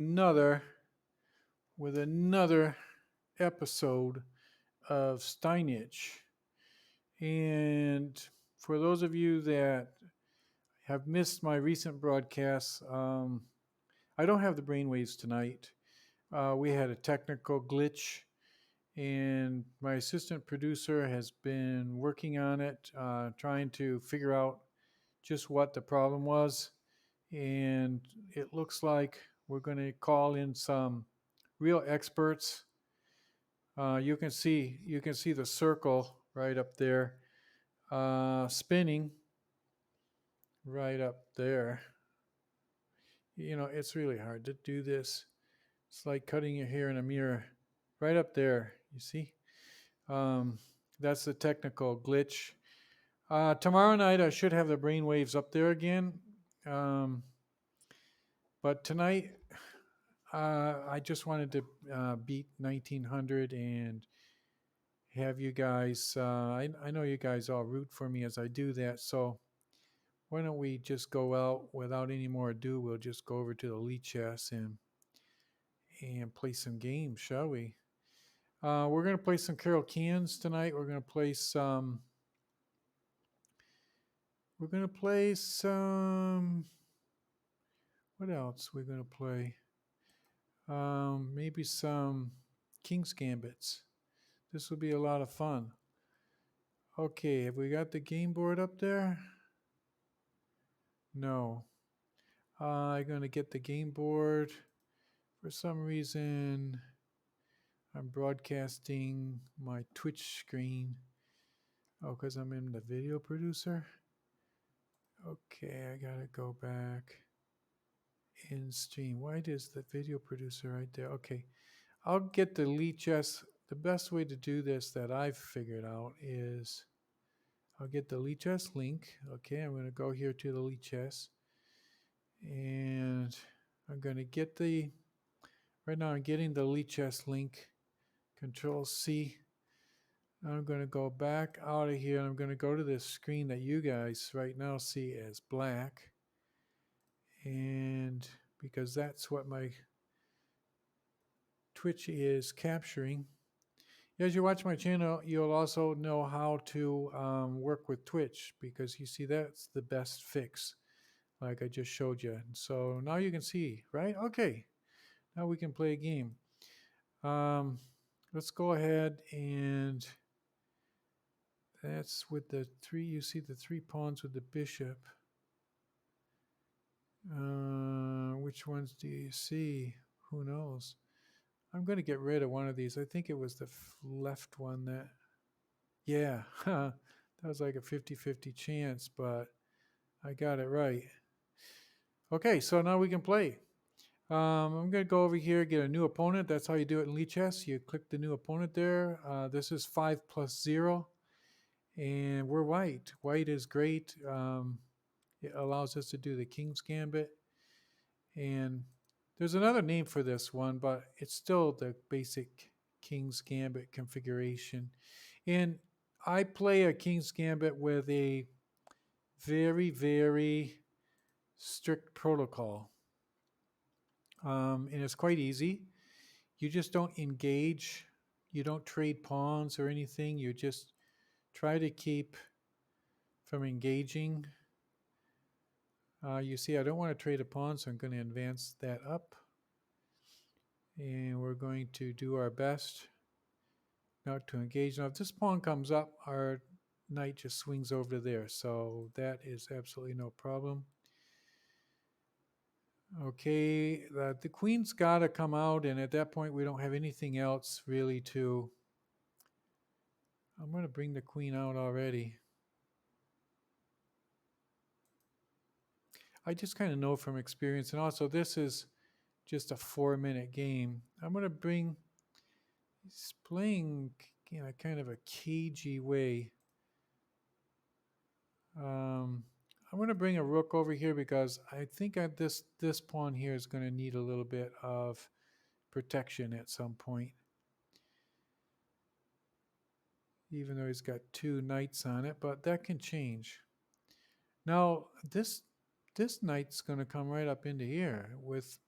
another with another episode of Steinitch. And for those of you that have missed my recent broadcasts, I don't have the brainwaves tonight. We had a technical glitch, and my assistant producer has been working on it, trying to figure out just what the problem was. And it looks like we're going to call in some real experts. You can see the circle right up there, spinning right up there. It's really hard to do this. It's like cutting your hair in a mirror. Right up there, you see. Um, that's the technical glitch. Tomorrow night I should have the brain waves up there again. Um, but tonight I just wanted to beat 1900 and have you guys. I know you guys all root for me as I do that. So why don't we just go out without any more ado? We'll just go over to the Lee Chess and play some games, shall we? We're gonna play some Carol Cans tonight. We're gonna play some. We're gonna play some. What else? We're gonna play. Maybe some King's Gambits. This will be a lot of fun. Okay, have we got the game board up there? No. I'm going to get the game board. For some reason, I'm broadcasting my Twitch screen. Oh, because I'm in the video producer? Okay, I got to go back in stream. Why does the video producer right there? Okay, I'll get the Lee Chess. The best way to do this that I've figured out is I'll get the Lee Chess link. Okay, I'm going to go here to the Lee Chess. And I'm going to get right now I'm getting the Lee Chess link. Control C. I'm going to go back out of here and I'm going to go to this screen that you guys right now see as black. And because that's what my Twitch is capturing. As you watch my channel, you'll also know how to work with Twitch because you see that's the best fix, like I just showed you. So now you can see, right? Okay, now we can play a game. Let's go ahead and that's with the three. You see the 3 pawns with the bishop. Which ones do you see? Who knows? I'm going to get rid of one of these. I think it was the left one that. Yeah, that was like a 50-50 chance, but I got it right. Okay, so now we can play. I'm going to go over here, get a new opponent. That's how you do it in Lichess. You click the new opponent there. This is 5+0, and we're white. White is great. It allows us to do the King's Gambit. And there's another name for this one, but it's still the basic King's Gambit configuration. And I play a King's Gambit with a very, very strict protocol. And it's quite easy. You just don't engage. You don't trade pawns or anything. You just try to keep from engaging. You see, I don't want to trade a pawn, so I'm going to advance that up. And we're going to do our best not to engage. Now, if this pawn comes up, our knight just swings over to there. So that is absolutely no problem. Okay, the queen's got to come out, and at that point, we don't have anything else really to. I'm going to bring the queen out already. I just kind of know from experience, and also this is just a 4-minute game. I'm going to bring. He's playing in a kind of a cagey way. I'm going to bring a rook over here because I think this pawn here is going to need a little bit of protection at some point. Even though he's got 2 knights on it, but that can change. Now, this knight's going to come right up into here with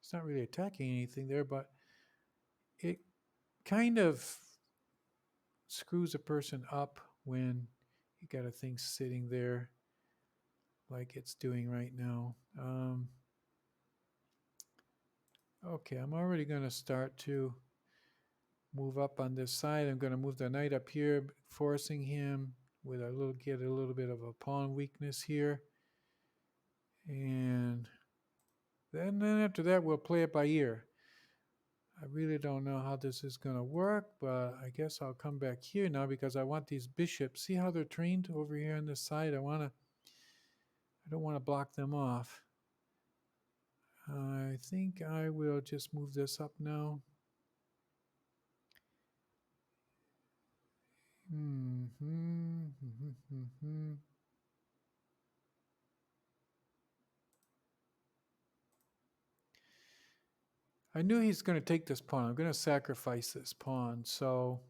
It's not really attacking anything there, but it kind of screws a person up when you got a thing sitting there like it's doing right now. Okay, I'm already going to start to move up on this side. I'm going to move the knight up here, forcing him with get a little bit of a pawn weakness here. And then after that, we'll play it by ear. I really don't know how this is going to work, but I guess I'll come back here now because I want these bishops. See how they're trained over here on this side? I don't want to block them off. I think I will just move this up now. I knew he's going to take this pawn. I'm going to sacrifice this pawn. So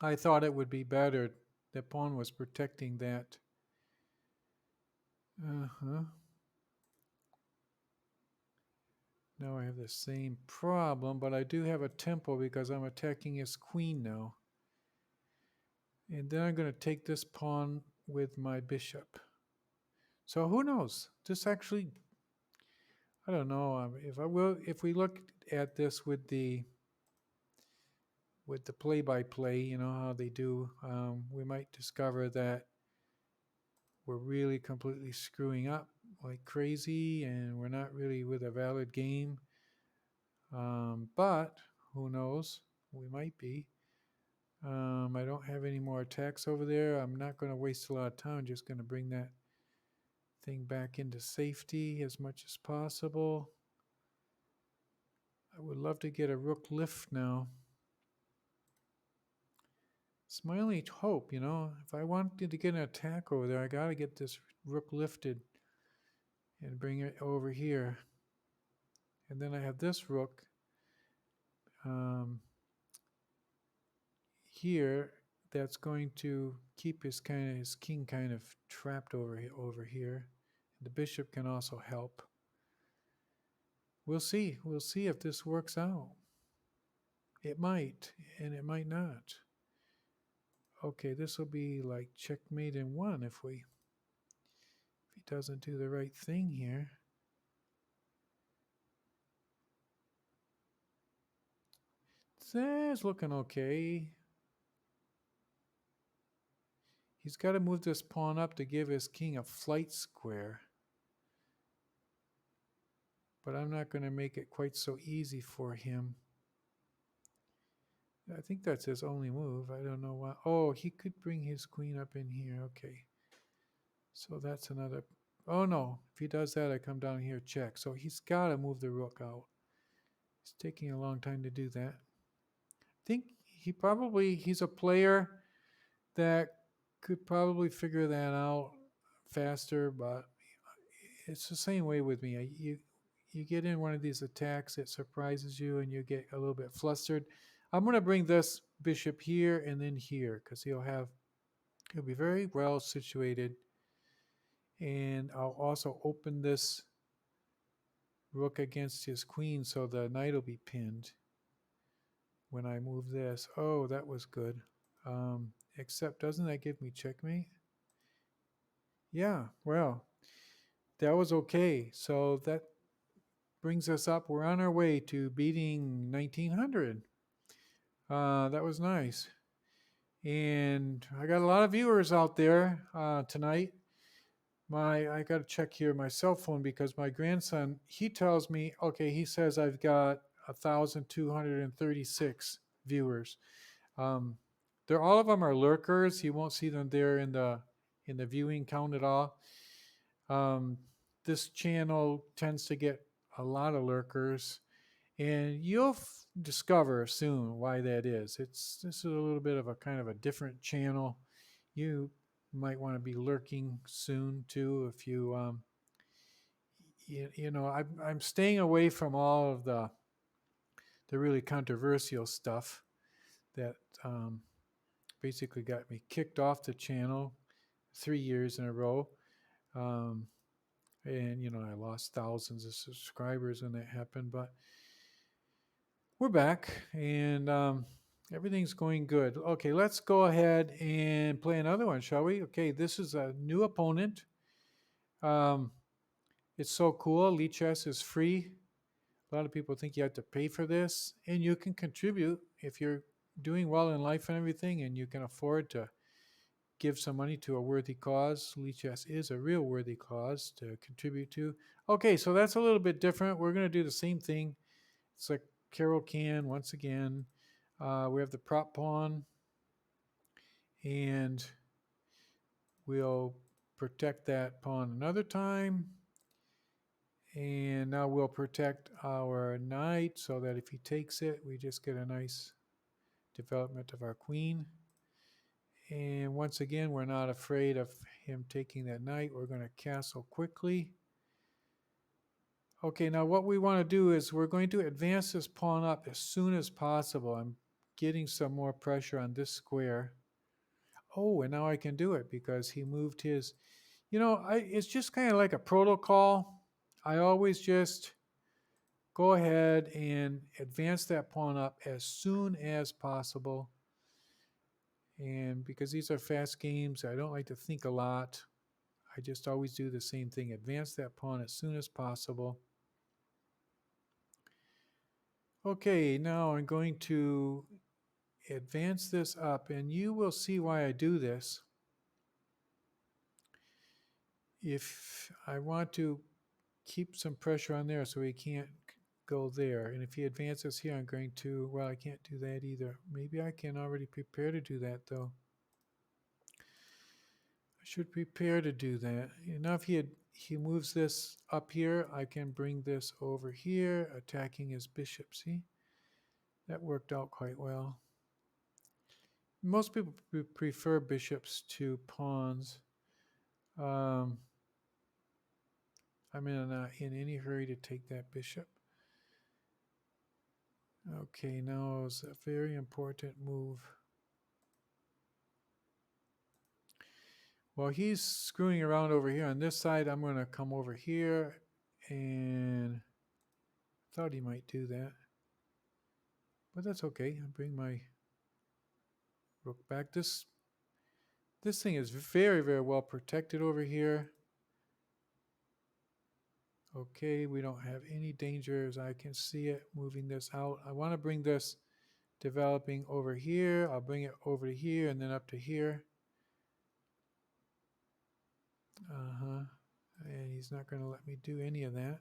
I thought it would be better. The pawn was protecting that. Now I have the same problem, but I do have a tempo because I'm attacking his queen now. And then I'm going to take this pawn with my bishop. So who knows? This actually, I don't know. If we look at this with the play-by-play, you know how they do, we might discover that we're really completely screwing up like crazy, and we're not really with a valid game. But who knows? We might be. I don't have any more attacks over there. I'm not going to waste a lot of time. I'm just going to bring that thing back into safety as much as possible. I would love to get a rook lift now. It's my only hope, you know. If I wanted to get an attack over there, I got to get this rook lifted and bring it over here. And then I have this rook here that's going to keep his king kind of trapped over here. The bishop can also help. We'll see. We'll see if this works out. It might, and it might not. Okay, this will be like checkmate in one if he doesn't do the right thing here. It's looking okay. He's got to move this pawn up to give his king a flight square. But I'm not going to make it quite so easy for him. I think that's his only move. I don't know why. Oh, he could bring his queen up in here. Okay. So that's another. Oh, no. If he does that, I come down here, check. So he's got to move the rook out. It's taking a long time to do that. I think he's a player that could probably figure that out faster, but it's the same way with me. You get in one of these attacks, it surprises you, and you get a little bit flustered. I'm going to bring this bishop here and then here because he'll be very well situated. And I'll also open this rook against his queen so the knight will be pinned when I move this. Oh, that was good. Except doesn't that give me checkmate? Yeah, well, that was okay. So that brings us up. We're on our way to beating 1900. That was nice. And I got a lot of viewers out there tonight. I got to check here my cell phone because my grandson, he tells me, okay, he says I've got 1,236 viewers. All of them are lurkers. You won't see them there in the viewing count at all. This channel tends to get a lot of lurkers, and you'll discover soon why that is. This is a little bit of a kind of a different channel. You might want to be lurking soon too if you I'm staying away from all of the really controversial stuff that basically got me kicked off the channel 3 years in a row. And, I lost thousands of subscribers when that happened, but we're back and everything's going good. Okay, let's go ahead and play another one, shall we? Okay, this is a new opponent. Um, it's so cool. Lead Chess is free. A lot of people think you have to pay for this, and you can contribute if you're doing well in life and everything, and you can afford to give some money to a worthy cause. Lead Chess is a real worthy cause to contribute to. Okay, so that's a little bit different. We're going to do the same thing. It's like Carol can once again. We have the prop pawn, and we'll protect that pawn another time. And now we'll protect our knight so that if he takes it, we just get a nice development of our queen. And once again, we're not afraid of him taking that knight. We're going to castle quickly. Okay, now what we want to do is we're going to advance this pawn up as soon as possible. I'm getting some more pressure on this square. Oh, and now I can do it because he moved his... it's just kind of like a protocol. I always just go ahead and advance that pawn up as soon as possible. And because these are fast games, I don't like to think a lot. I just always do the same thing. Advance that pawn as soon as possible. Okay, now I'm going to advance this up, and you will see why I do this. If I want to keep some pressure on there so he can't go there, and if he advances here, I'm going to, well, I can't do that either. Maybe I can already prepare to do that, though. I should prepare to do that. Now if he moves this up here, I can bring this over here, attacking his bishop. See? That worked out quite well. Most people prefer bishops to pawns. I'm not in any hurry to take that bishop. Okay, now it's a very important move. While he's screwing around over here on this side, I'm going to come over here, and I thought he might do that. But that's okay. I'll bring my rook back. This thing is very, very well protected over here. Okay, we don't have any dangers. I can see it moving this out. I want to bring this developing over here. I'll bring it over to here and then up to here. And he's not going to let me do any of that.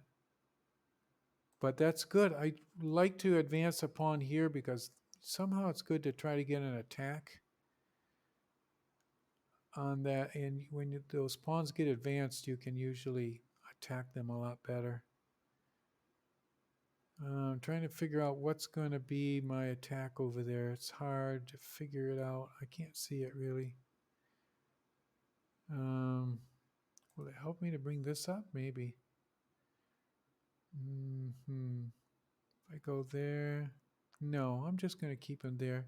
But that's good. I like to advance a pawn here because somehow it's good to try to get an attack on that. And when those pawns get advanced, you can usually attack them a lot better. I'm trying to figure out what's going to be my attack over there. It's hard to figure it out. I can't see it really. Will it help me to bring this up? Maybe. If I go there, no, I'm just going to keep him there.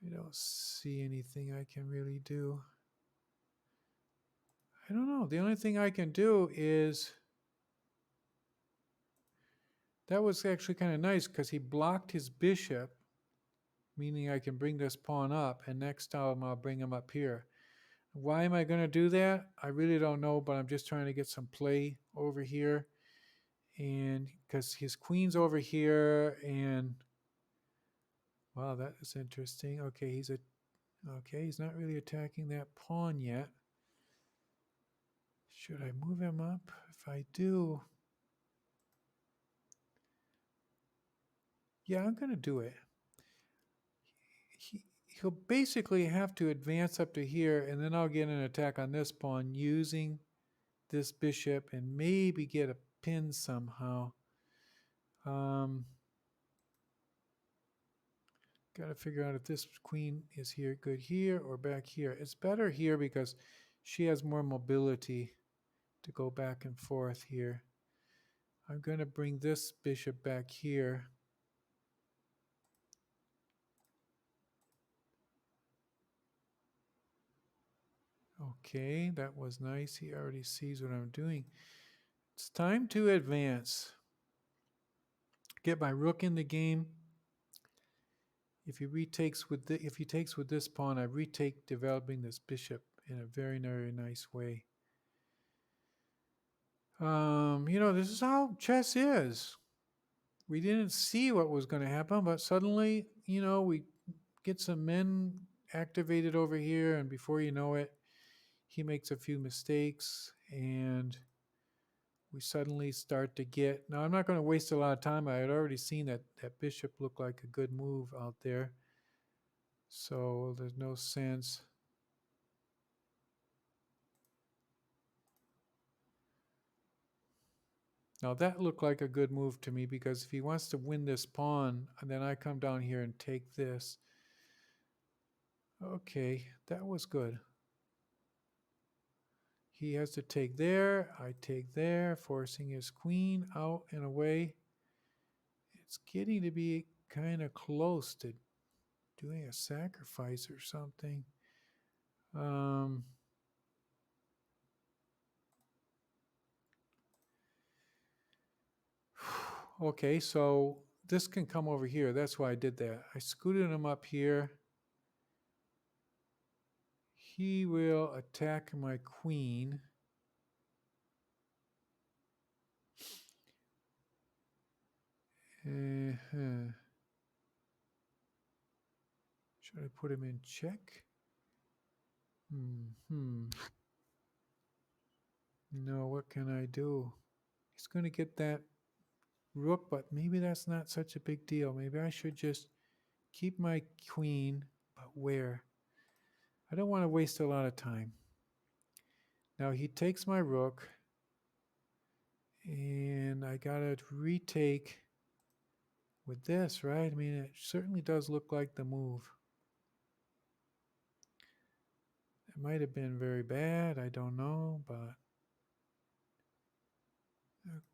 I don't see anything I can really do. I don't know. The only thing I can do is... That was actually kind of nice because he blocked his bishop, meaning I can bring this pawn up, and next time I'll bring him up here. Why am I going to do that? I really don't know, but I'm just trying to get some play over here. And because his queen's over here, and wow, that is interesting. Okay, he's not really attacking that pawn yet. Should I move him up? If I do, yeah, I'm going to do it. He'll basically have to advance up to here, and then I'll get an attack on this pawn using this bishop and maybe get a pin somehow. Got to figure out if this queen is here, good here or back here. It's better here because she has more mobility to go back and forth here. I'm going to bring this bishop back here. Okay, that was nice. He already sees what I'm doing. It's time to advance. Get my rook in the game. If he takes with this pawn, I retake developing this bishop in a very, very nice way. This is how chess is. We didn't see what was going to happen, but suddenly, we get some men activated over here, and before you know it, he makes a few mistakes, and we suddenly start to get. Now, I'm not going to waste a lot of time. I had already seen that bishop looked like a good move out there, so there's no sense. Now that looked like a good move to me, because if he wants to win this pawn, and then I come down here and take this. Okay, that was good. He has to take there, I take there, forcing his queen out and away. It's getting to be kind of close to doing a sacrifice or something. Okay, so this can come over here. That's why I did that. I scooted him up here. He will attack my queen. Uh-huh. Should I put him in check? No, what can I do? He's going to get that rook, but maybe that's not such a big deal. Maybe I should just keep my queen, but where? I don't want to waste a lot of time. Now he takes my rook, and I got to retake with this, right? I mean, it certainly does look like the move. It might have been very bad. I don't know, but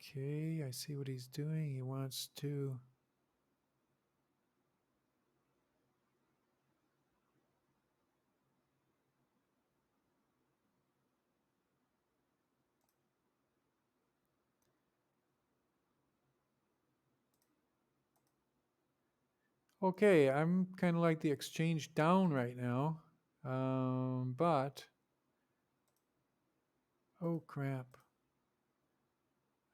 okay, I see what he's doing. He wants to... Okay, I'm kind of like the exchange down right now. But... Oh, crap.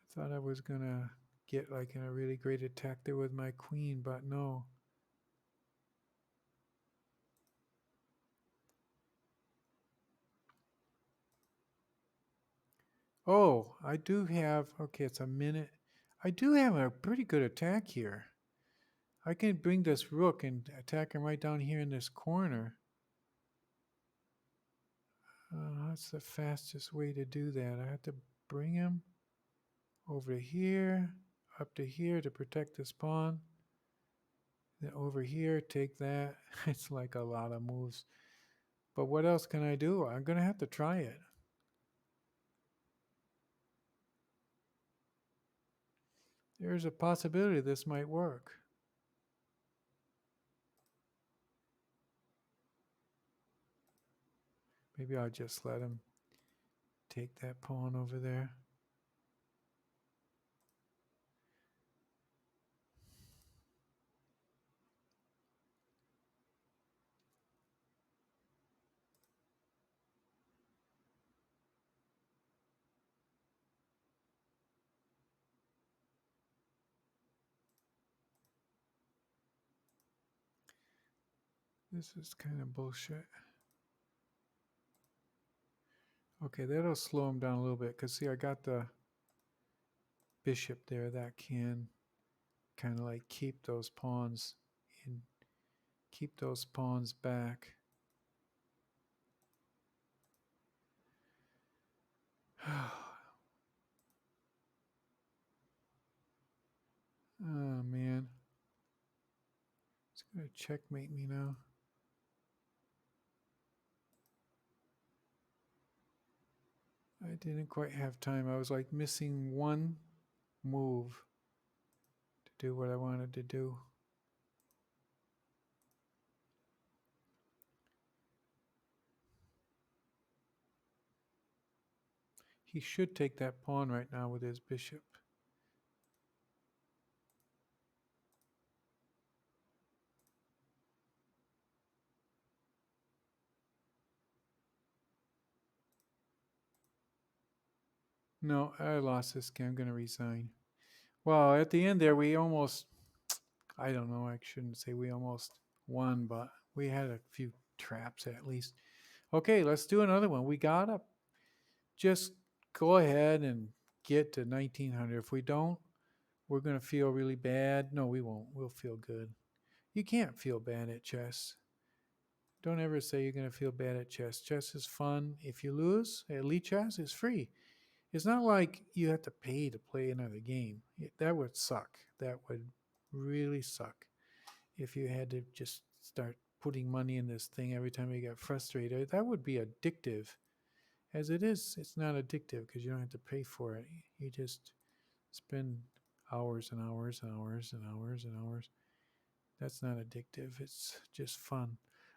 I thought I was going to get like in a really great attack there with my queen, but no. Oh, I do have... Okay, it's a minute. I do have a pretty good attack here. I can bring this rook and attack him right down here in this corner. That's the fastest way to do that. I have to bring him over here, up to here to protect this pawn. Then over here, take that. It's like a lot of moves. But what else can I do? I'm going to have to try it. There's a possibility this might work. Maybe I'll just let him take that pawn over there. This is kind of bullshit. Okay, that'll slow him down a little bit, because see, I got the bishop there that can kind of like keep those pawns in, keep those pawns back. Oh man, it's gonna checkmate me now. I didn't quite have time. I was like missing one move to do what I wanted to do. He should take that pawn right now with his bishop. No, I lost this game. I'm going to resign. Well, at the end there, we almost, I don't know, I shouldn't say we almost won, but we had a few traps at least. Okay, let's do another one. We got to just go ahead and get to 1900. If we don't, we're going to feel really bad. No, we won't. We'll feel good. You can't feel bad at chess. Don't ever say you're going to feel bad at chess. Chess is fun. If you lose, elite chess is free. It's not like you have to pay to play another game. That would suck. That would really suck if you had to just start putting money in this thing every time you get frustrated. That would be addictive. As it is, it's not addictive because you don't have to pay for it. You just spend hours and hours and hours and hours and hours. That's not addictive. It's just fun.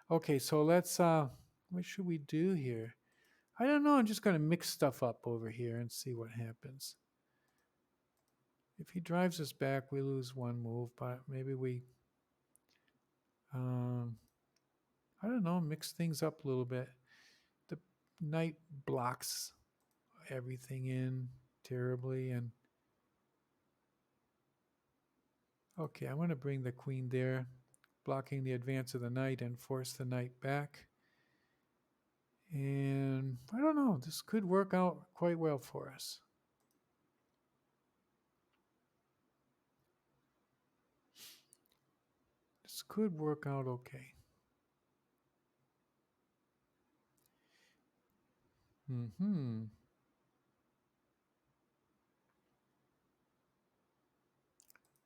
Okay, so let's what should we do here? I don't know. I'm just going to mix stuff up over here and see what happens. If he drives us back, we lose one move, but maybe we I don't know, mix things up a little bit. The knight blocks everything in terribly, and okay, I'm going to bring the queen there, blocking the advance of the knight and force the knight back. And I don't know, this could work out quite well for us. This could work out okay.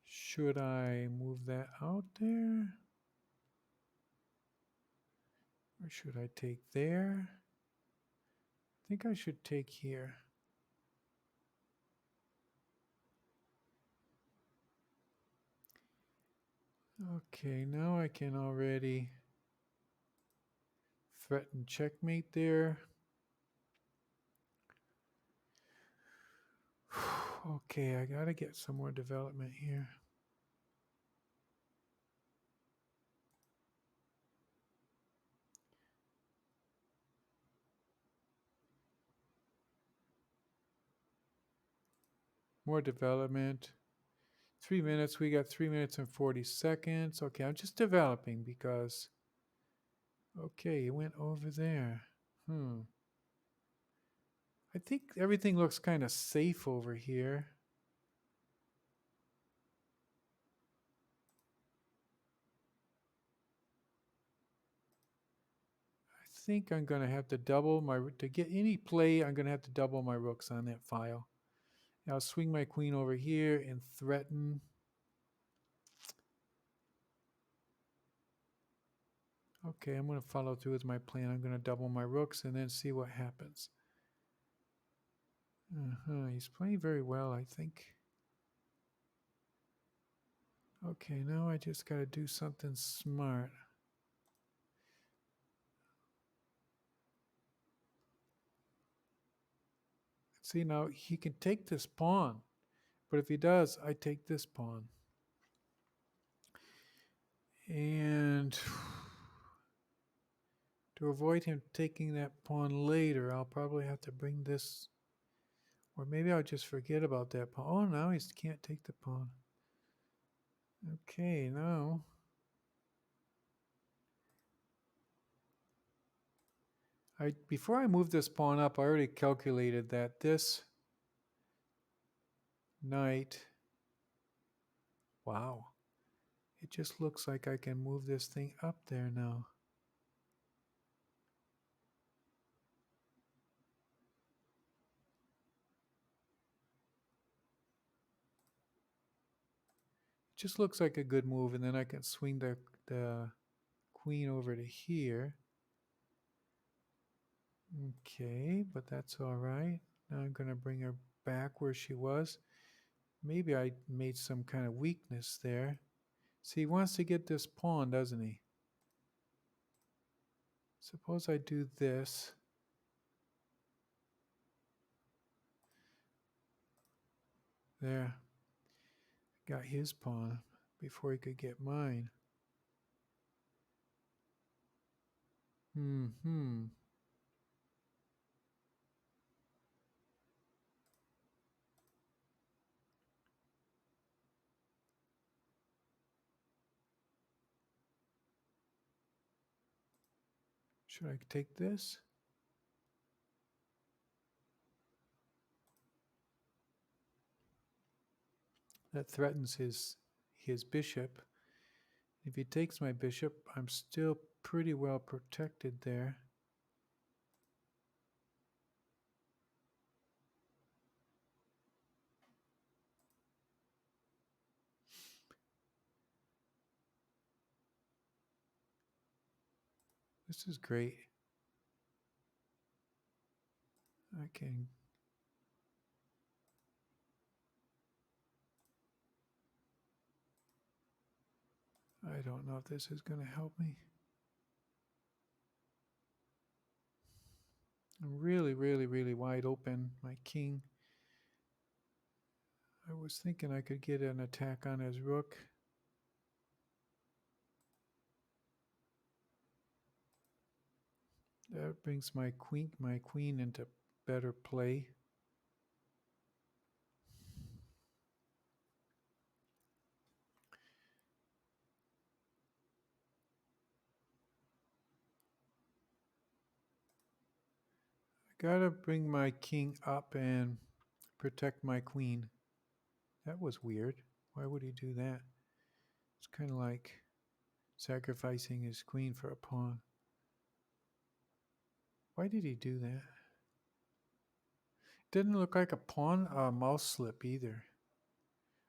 Should I move that out there? Or should I take there? I think I should take here. Okay, now I can already threaten checkmate there. Okay, I gotta get some more development here. More development. 3 minutes. We got 3 minutes and 40 seconds. Okay, I'm just developing because. Okay, it went over there. I think everything looks kind of safe over here. I think I'm going to have to double my, to get any play, I'm going to have to double my rooks on that file. I'll swing my queen over here and threaten. Okay, I'm going to follow through with my plan. I'm going to double my rooks and then see what happens. He's playing very well, I think. Okay, now I just got to do something smart. See, now he can take this pawn. But if he does, I take this pawn. And to avoid him taking that pawn later, I'll probably have to bring this. Or maybe I'll just forget about that pawn. Oh, now he can't take the pawn. Okay, now. Before I move this pawn up, I already calculated that this knight. Wow. It just looks like I can move this thing up there now. It just looks like a good move, and then I can swing the queen over to here. Okay, but that's all right. Now I'm going to bring her back where she was. Maybe I made some kind of weakness there. See, he wants to get this pawn, doesn't he? Suppose I do this. There, got his pawn before he could get mine. Hmm. Should I take this? That threatens his bishop. If he takes my bishop, I'm still pretty well protected there. This is great. I can. I don't know if this is going to help me. I'm really, really, really wide open. My king. I was thinking I could get an attack on his rook. That brings my queen into better play. I gotta bring my king up and protect my queen. That was weird. Why would he do that? It's kind of like sacrificing his queen for a pawn. Why did he do that? Didn't look like a pawn mouse slip either.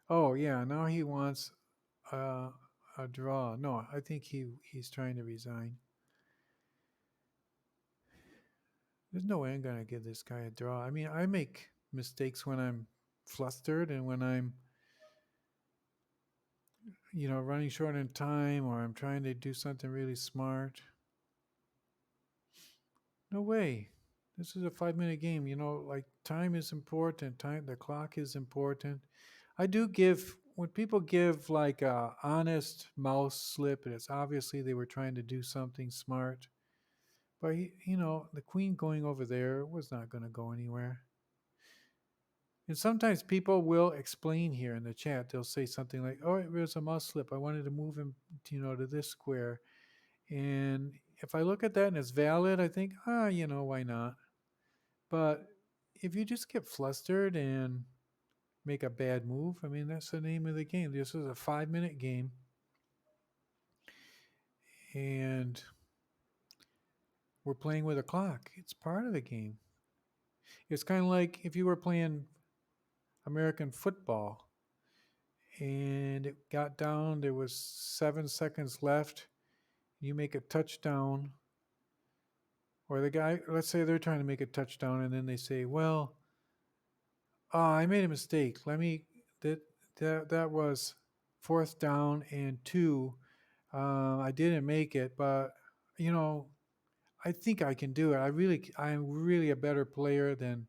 Oh yeah, now he wants uh, a draw. No, I think he's trying to resign. There's no way I'm gonna give this guy a draw. I mean, I make mistakes when I'm flustered and when I'm, running short on time or I'm trying to do something really smart. No way. This is a 5 minute game. Like time is important. The clock is important. I do give, when people give like a honest mouse slip, and it's obviously they were trying to do something smart. But, the queen going over there was not going to go anywhere. And sometimes people will explain here in the chat. They'll say something like, "Oh, it was a mouse slip. I wanted to move him, to this square." And if I look at that and it's valid, I think, why not? But if you just get flustered and make a bad move, I mean, that's the name of the game. This is a 5 minute game. And we're playing with a clock. It's part of the game. It's kind of like if you were playing American football and it got down, there was 7 seconds left. You make a touchdown, or the guy, let's say they're trying to make a touchdown, and then they say, "Well, I made a mistake. That that was fourth down and two. I didn't make it, but you know, I think I can do it. I'm really a better player than,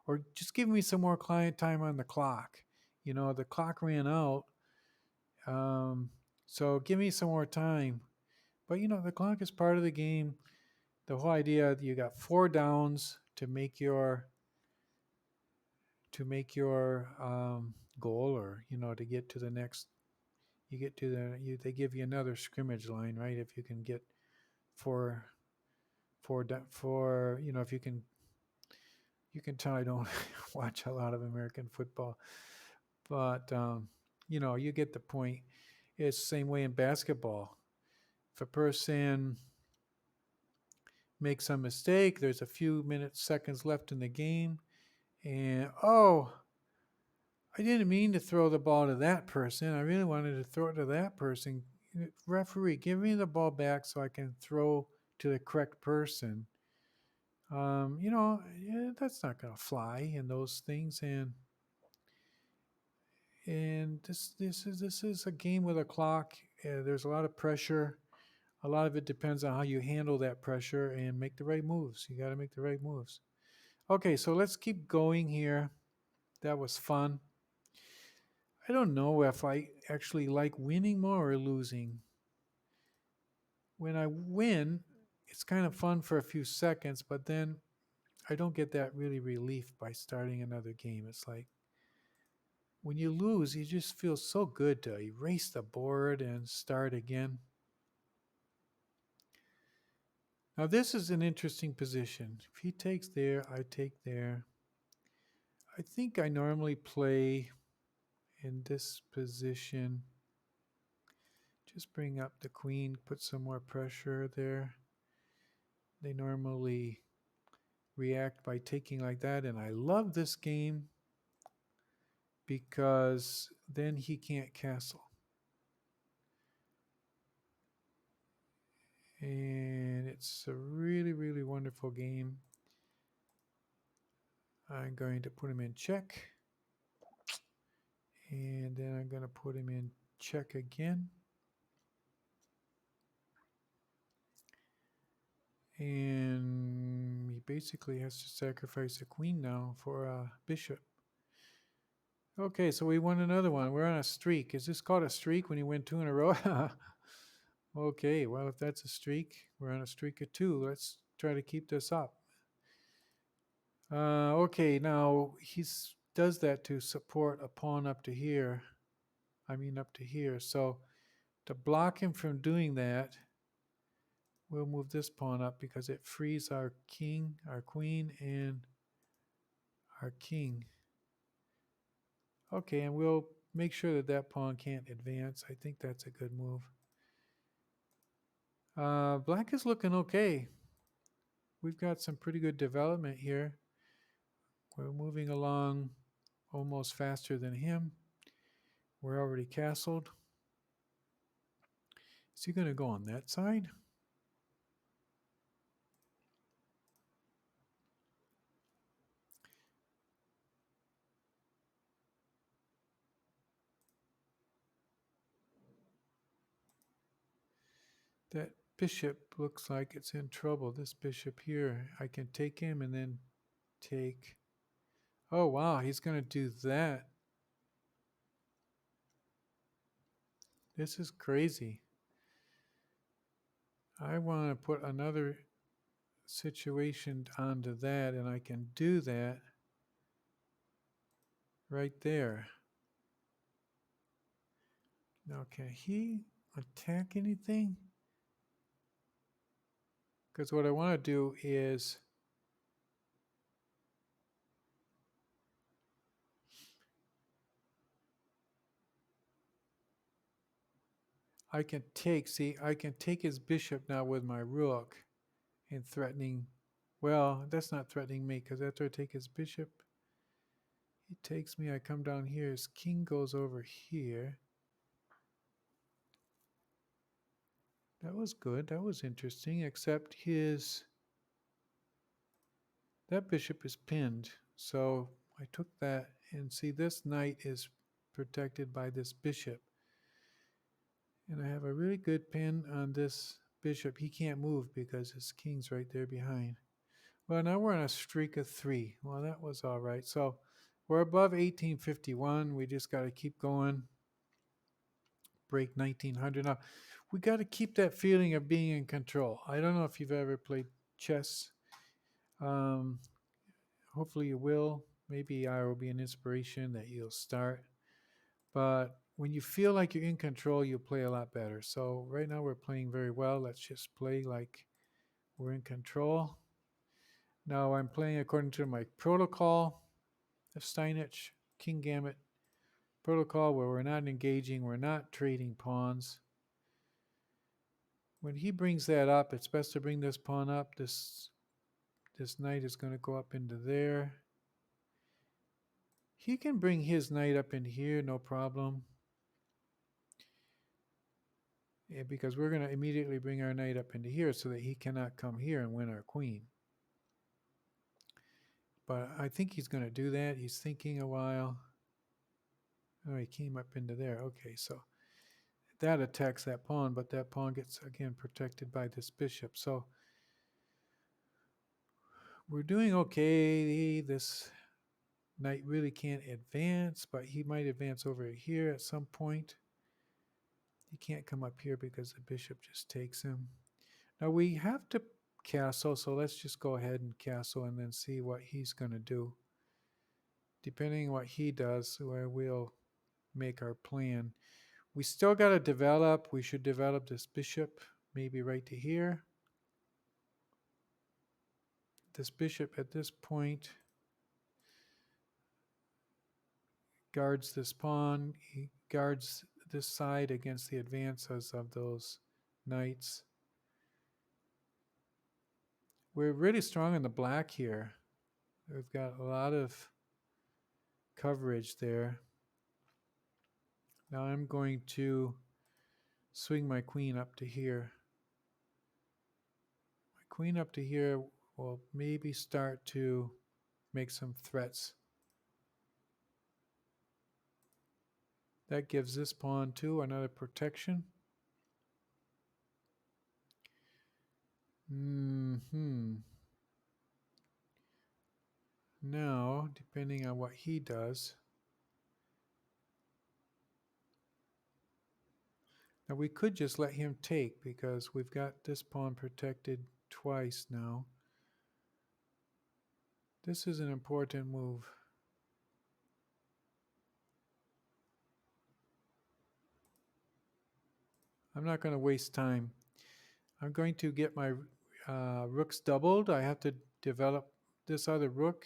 or just give me some more client time on the clock. The clock ran out, um, so give me some more time. But the clock is part of the game. The whole idea that you got four downs to make your goal, or to get to the next. You get to they give you another scrimmage line, right? If you can get four for if you can tell I don't watch a lot of American football, but you get the point. It's the same way in basketball. If a person makes a mistake, there's a few minutes, seconds left in the game, and I didn't mean to throw the ball to that person. I really wanted to throw it to that person. Referee, give me the ball back so I can throw to the correct person. Yeah, that's not going to fly in those things. And this is a game with a clock. There's a lot of pressure. A lot of it depends on how you handle that pressure and make the right moves. You got to make the right moves. Okay, so let's keep going here. That was fun. I don't know if I actually like winning more or losing. When I win, it's kind of fun for a few seconds, but then I don't get that really relief by starting another game. It's like when you lose, you just feel so good to erase the board and start again. Now, this is an interesting position. If he takes there, I take there. I think I normally play in this position. Just bring up the queen, put some more pressure there. They normally react by taking like that, and I love this game because then he can't castle. And it's a really, really wonderful game. I'm going to put him in check. And then I'm going to put him in check again. And he basically has to sacrifice a queen now for a bishop. Okay, so we won another one. We're on a streak. Is this called a streak when you win two in a row? Okay, well, if that's a streak, we're on a streak of two. Let's try to keep this up. Okay, now he does that to support a pawn up to here. Up to here. So to block him from doing that, we'll move this pawn up because it frees our king, our queen, and our king. Okay, and we'll make sure that that pawn can't advance. I think that's a good move. Black is looking okay. We've got some pretty good development here. We're moving along almost faster than him. We're already castled. Is he going to go on that side? That bishop looks like it's in trouble. This bishop here, I can take him and then take. Oh, wow, he's going to do that. This is crazy. I want to put another situation onto that, and I can do that right there. Now, can he attack anything? Because what I want to do is I can take his bishop now with my rook and threatening. Well, that's not threatening me because after I take his bishop, he takes me. I come down here. His king goes over here. That was good. That was interesting, except that bishop is pinned. So I took that and see this knight is protected by this bishop. And I have a really good pin on this bishop. He can't move because his king's right there behind. Well, now we're on a streak of 3. Well, that was all right. So we're above 1851. We just got to keep going. Break 1900. Now, we got to keep that feeling of being in control. I don't know if you've ever played chess. Hopefully you will. Maybe I will be an inspiration that you'll start. But when you feel like you're in control, you'll play a lot better. So right now we're playing very well. Let's just play like we're in control. Now I'm playing according to my protocol of Steinitz King Gambit protocol, where we're not engaging, we're not trading pawns. When he brings that up, it's best to bring this pawn up. This knight is going to go up into there. He can bring his knight up in here, no problem. Yeah, because we're going to immediately bring our knight up into here so that he cannot come here and win our queen. But I think he's going to do that. He's thinking a while. Oh, he came up into there. Okay, so that attacks that pawn, but that pawn gets, again, protected by this bishop. So we're doing okay. This Knight really can't advance, but he might advance over here at some point. He can't come up here because the bishop just takes him. Now we have to castle, so let's just go ahead and castle and then see what he's going to do. Depending on what he does, we'll make our plan. We still got to develop. We should develop this bishop, maybe right to here. This bishop at this point guards this pawn. He guards this side against the advances of those knights. We're really strong in the black here. We've got a lot of coverage there. Now I'm going to swing my queen up to here. My queen up to here will maybe start to make some threats. That gives this pawn too another protection. Now, depending on what he does. Now we could just let him take because we've got this pawn protected twice now. This is an important move. I'm not going to waste time. I'm going to get my rooks doubled. I have to develop this other rook.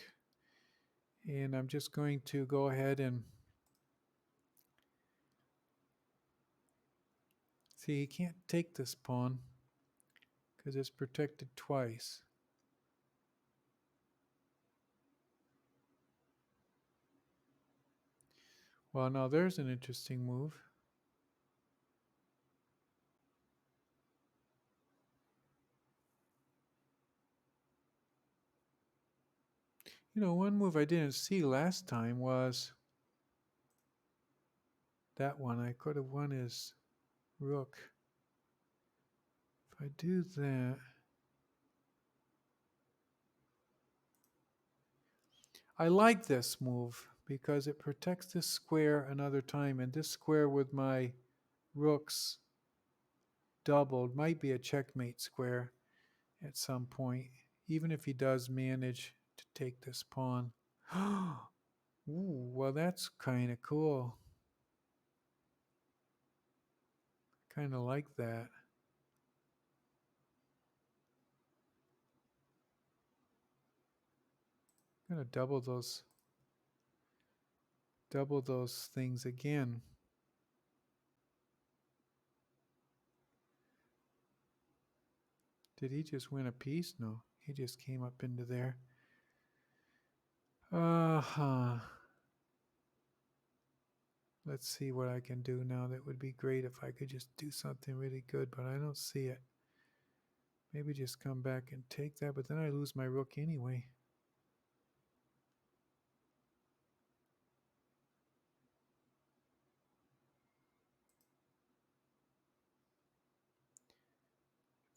And I'm just going to go ahead and see, he can't take this pawn because it's protected twice. Well, now there's an interesting move. You know, one move I didn't see last time was that one. I could have won his rook. If I do that, I like this move because it protects this square another time, and this square with my rooks doubled might be a checkmate square at some point, even if he does manage to take this pawn. Ooh, well, that's kind of cool. Kind of like that. I'm going to double those things again. Did he just win a piece? No, he just came up into there. Let's see what I can do now. That would be great if I could just do something really good, but I don't see it. Maybe just come back and take that, but then I lose my rook anyway.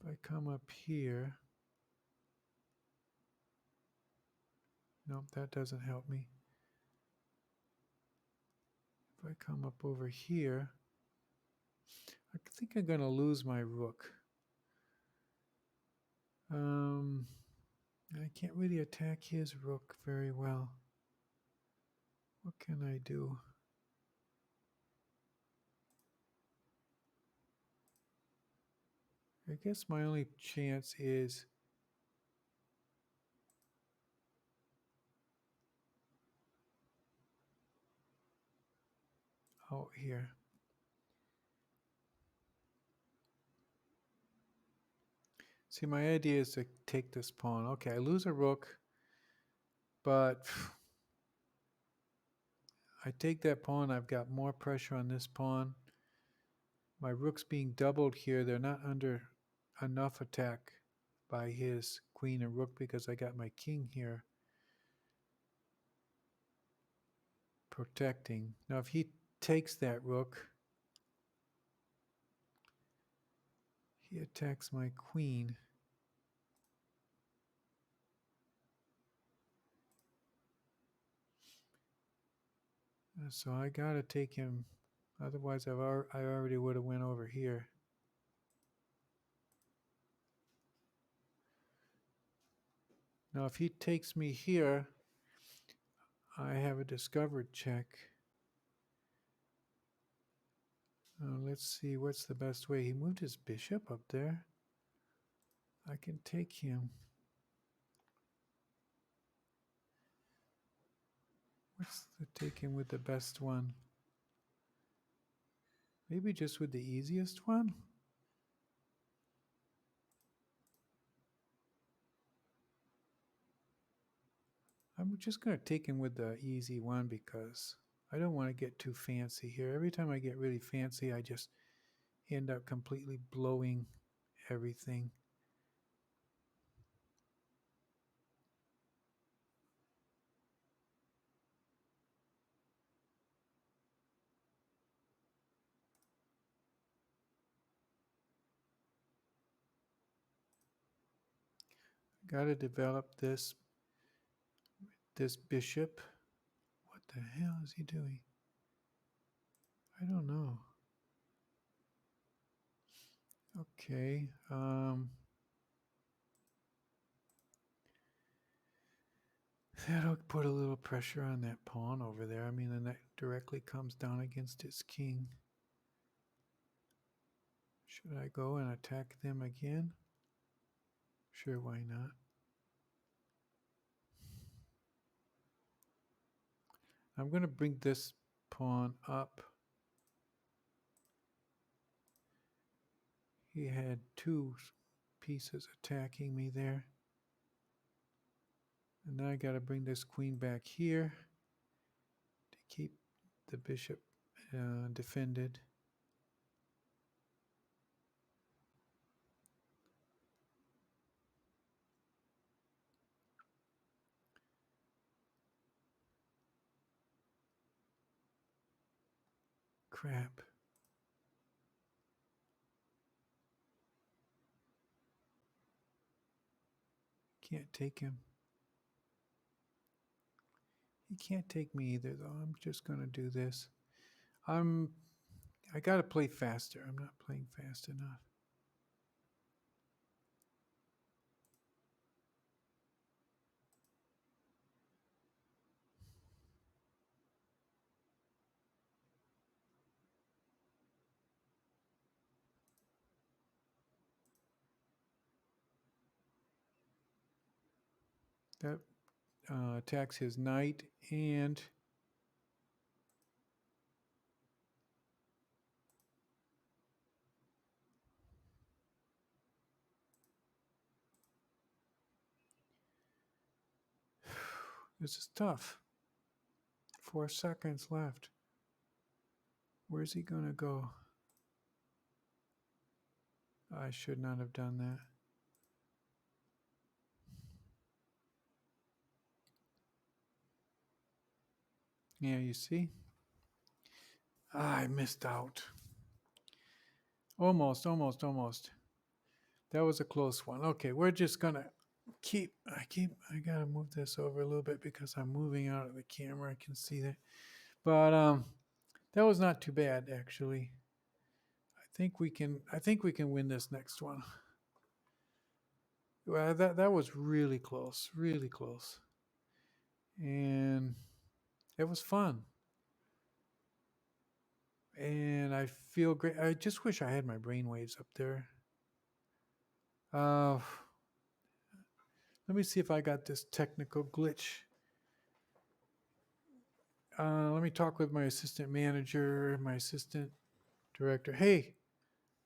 If I come up here, nope, that doesn't help me. If I come up over here, I think I'm going to lose my rook. I can't really attack his rook very well. What can I do? I guess my only chance is out here. See, my idea is to take this pawn. Okay, I lose a rook, but I take that pawn. I've got more pressure on this pawn. My rook's being doubled here. They're not under enough attack by his queen and rook because I got my king here protecting. Now, if he takes that rook, he attacks my queen. So I gotta take him. Otherwise, I already would have went over here. Now, if he takes me here, I have a discovered check. Let's see, what's the best way? He moved his bishop up there. I can take him. What's the take him with the best one? Maybe just with the easiest one? I'm just going to take him with the easy one because I don't want to get too fancy here. Every time I get really fancy, I just end up completely blowing everything. Got to develop this bishop. What the hell is he doing? I don't know. Okay. That'll put a little pressure on that pawn over there. I mean, and that directly comes down against his king. Should I go and attack them again? Sure, why not? I'm going to bring this pawn up. He had two pieces attacking me there. And now I got to bring this queen back here to keep the bishop defended. Crap. Can't take him. He can't take me either, though. I'm just going to do this. I got to play faster. I'm not playing fast enough. That attacks his knight and this is tough. 4 seconds left. Where's he going to go? I should not have done that. Yeah, you see? I missed out. Almost. That was a close one. Okay, we're just going to I got to move this over a little bit because I'm moving out of the camera. I can see that. But that was not too bad, actually. I think we can win this next one. Well, that was really close. And it was fun. And I feel great. I just wish I had my brainwaves up there. Let me see if I got this technical glitch. Let me talk with my assistant manager, my assistant director. Hey,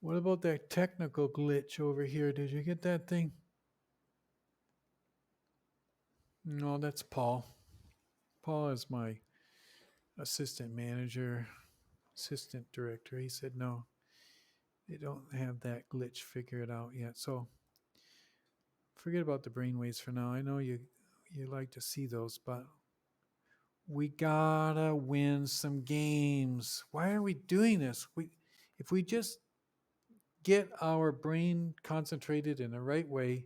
what about that technical glitch over here? Did you get that thing? No, that's Paul. Paul is my assistant manager, assistant director. He said no, they don't have that glitch figured out yet. So forget about the brainwaves for now. I know you like to see those, but we gotta win some games. Why are we doing this? If we just get our brain concentrated in the right way,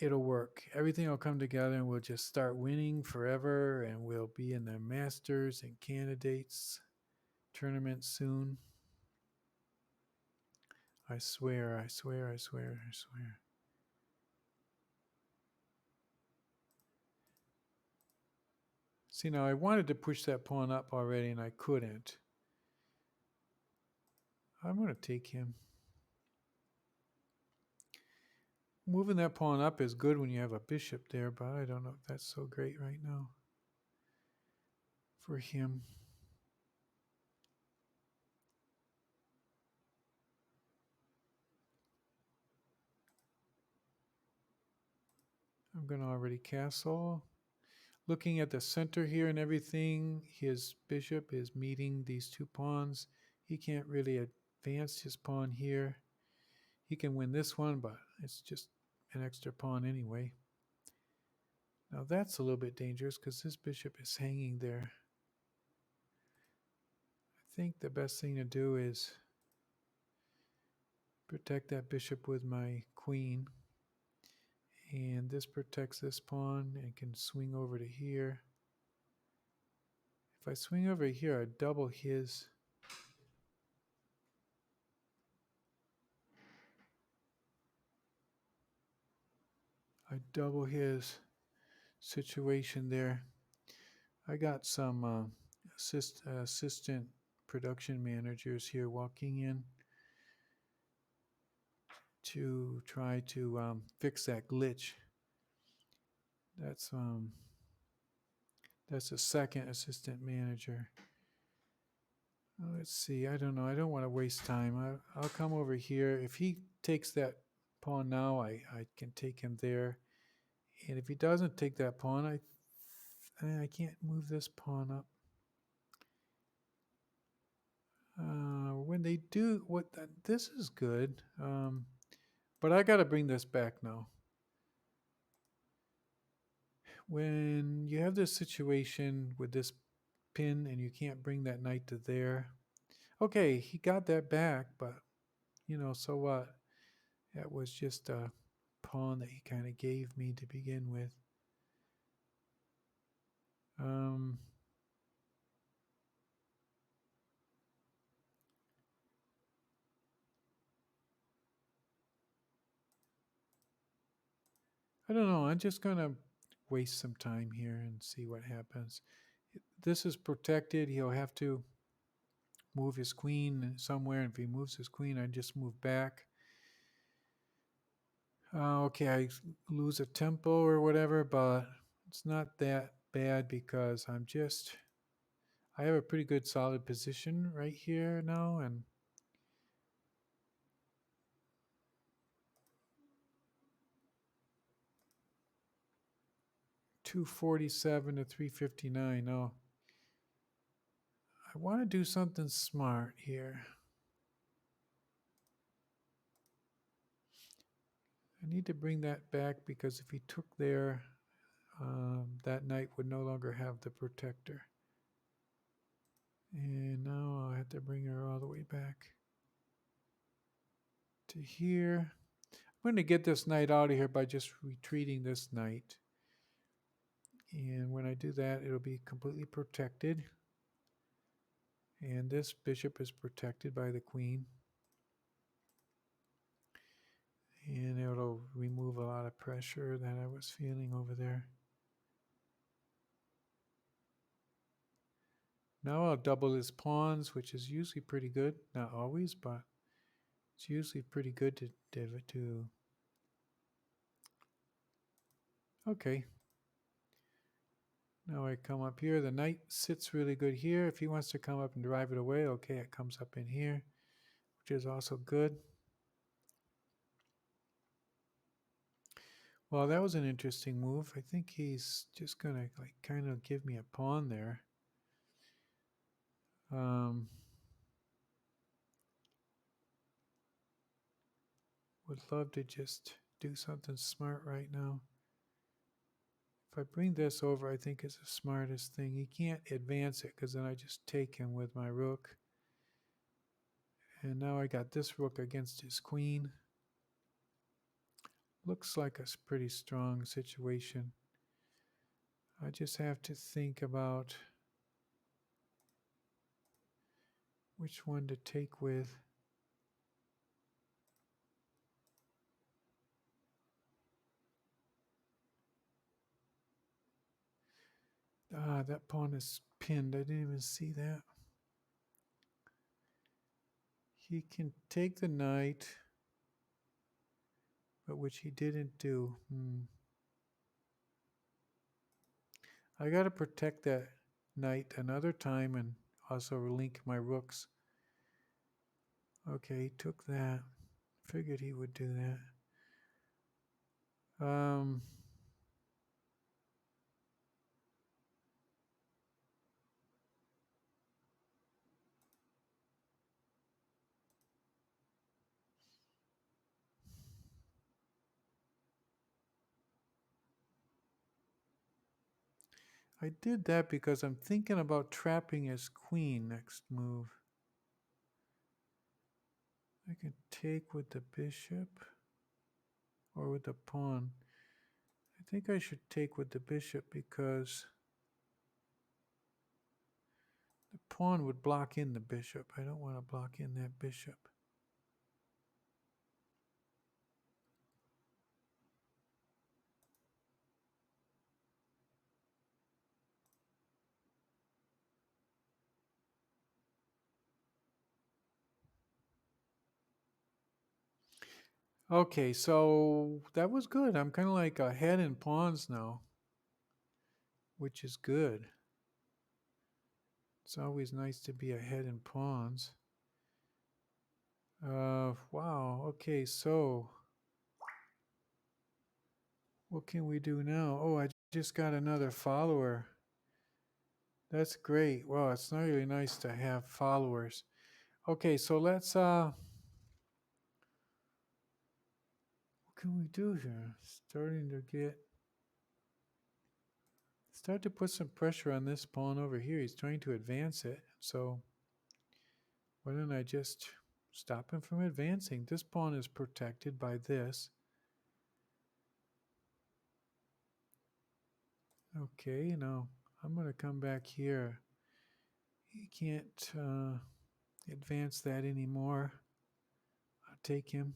it'll work. Everything will come together and we'll just start winning forever and we'll be in the Masters and candidates tournament soon. I swear, I swear, I swear, I swear. See, now I wanted to push that pawn up already and I couldn't. I'm going to take him. Moving that pawn up is good when you have a bishop there, but I don't know if that's so great right now for him. I'm going to already castle. Looking at the center here and everything, his bishop is meeting these two pawns. He can't really advance his pawn here. He can win this one, but it's just an extra pawn anyway. Now that's a little bit dangerous because this bishop is hanging there. I think the best thing to do is protect that bishop with my queen. And this protects this pawn and can swing over to here. If I swing over here, I double his. I double his situation there. I got some assistant production managers here walking in to try to fix that glitch. That's a second assistant manager. Let's see. I don't know. I don't want to waste time. I'll come over here. If he takes that pawn now, I can take him there. And if he doesn't take that pawn, I can't move this pawn up. When they do, this is good. But I got to bring this back now. When you have this situation with this pin and you can't bring that knight to there. Okay, he got that back, but, so what? That was just a pawn that he kind of gave me to begin with. I don't know. I'm just going to waste some time here and see what happens. This is protected. He'll have to move his queen somewhere. And if he moves his queen, I just move back. Okay, I lose a tempo or whatever, but it's not that bad because I have a pretty good solid position right here now, and $247 to $359. No, I want to do something smart here. I need to bring that back because if he took there, that knight would no longer have the protector. And now I'll have to bring her all the way back to here. I'm going to get this knight out of here by just retreating this knight. And when I do that, it'll be completely protected. And this bishop is protected by the queen. And it'll remove a lot of pressure that I was feeling over there. Now I'll double his pawns, which is usually pretty good. Not always, but it's usually pretty good to Okay. Now I come up here. The knight sits really good here. If he wants to come up and drive it away, okay, it comes up in here, which is also good. Well, that was an interesting move. I think he's just going to kind of give me a pawn there. Would love to just do something smart right now. If I bring this over, I think it's the smartest thing. He can't advance it because then I just take him with my rook. And now I got this rook against his queen. Looks like a pretty strong situation. I just have to think about which one to take with. Ah, that pawn is pinned. I didn't even see that. He can take the knight, but which he didn't do. I got to protect that knight another time and also link my rooks. Okay, he took that. Figured he would do that. 'I did that because I'm thinking about trapping his queen next move. I can take with the bishop or with the pawn. I think I should take with the bishop because the pawn would block in the bishop. I don't want to block in that bishop. Okay, so that was good. I'm kind of like ahead in pawns now, which is good. It's always nice to be ahead in pawns. Wow. Okay, so what can we do now? Oh, I just got another follower. That's great. Wow, it's not really nice to have followers. Okay, so let's what can we do here? Start to put some pressure on this pawn over here. He's trying to advance it. So why don't I just stop him from advancing? This pawn is protected by this. Okay, now I'm going to come back here. He can't advance that anymore. I'll take him.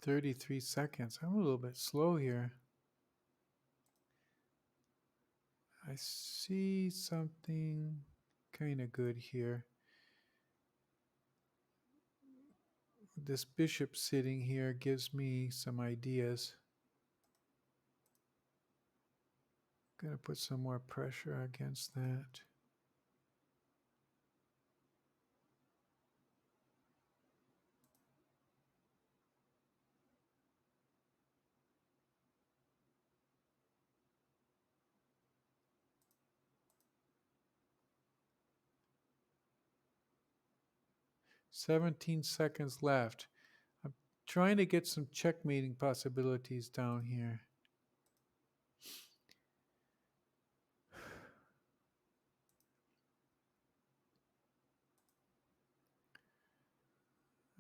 "33 seconds. I'm a little bit slow here. I see something kind of good here. This bishop sitting here gives me some ideas. Gonna put some more pressure against that. "17 seconds left. I'm trying to get some checkmating possibilities down here.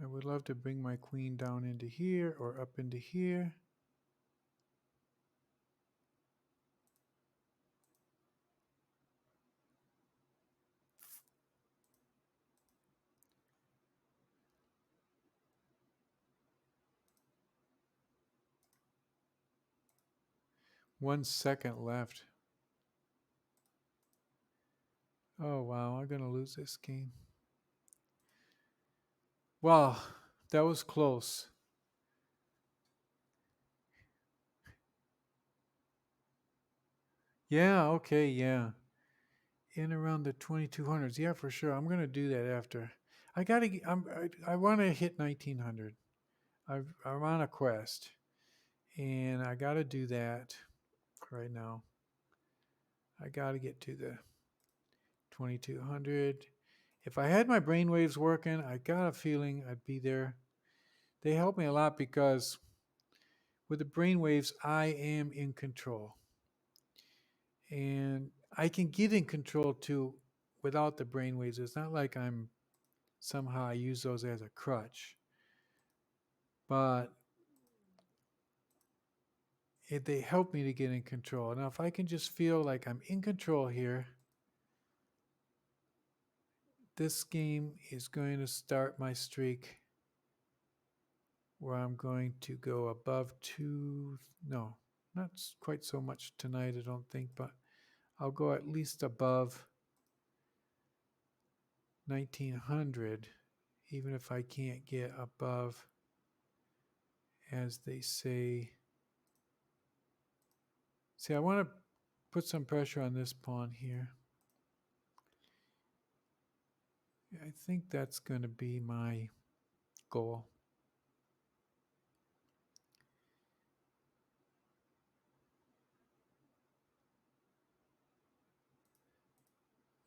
I would love to bring my queen down into here or up into here. One second left. Oh, wow. I'm going to lose this game. Wow. That was close. Yeah. Okay. Yeah. In around the 2200s. Yeah, for sure. I'm going to do that after. I want to hit 1900. I'm on a quest. And I got to do that right now. I got to get to the 2200. If I had my brainwaves working, I got a feeling I'd be there. They help me a lot because with the brainwaves, I am in control. And I can get in control too without the brainwaves. It's not like I'm somehow I use those as a crutch. But they help me to get in control. Now, if I can just feel like I'm in control here, this game is going to start my streak where I'm going to go above no, not quite so much tonight, I don't think, but I'll go at least above 1900, even if I can't get above, as they say. See, I want to put some pressure on this pawn here. I think that's going to be my goal.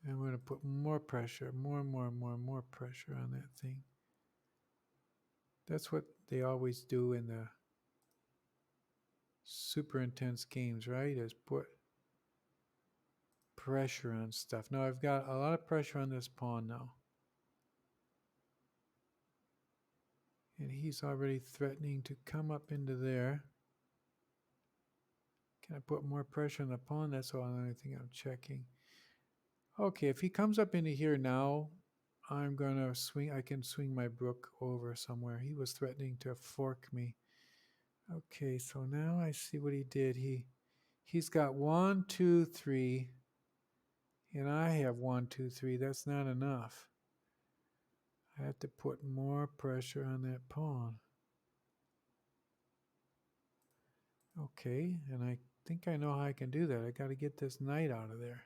I'm going to put more pressure, more pressure on that thing. That's what they always do in the super intense games, right? Is put pressure on stuff. Now I've got a lot of pressure on this pawn now. And he's already threatening to come up into there. Can I put more pressure on the pawn? That's the only thing I'm checking. Okay, if he comes up into here now, I'm going to swing. I can swing my rook over somewhere. He was threatening to fork me. Okay, so now I see what he did. He's got 1, 2, 3, and I have 1, 2, 3. That's not enough. I have to put more pressure on that pawn. Okay, and I think I know how I can do that. I got to get this knight out of there.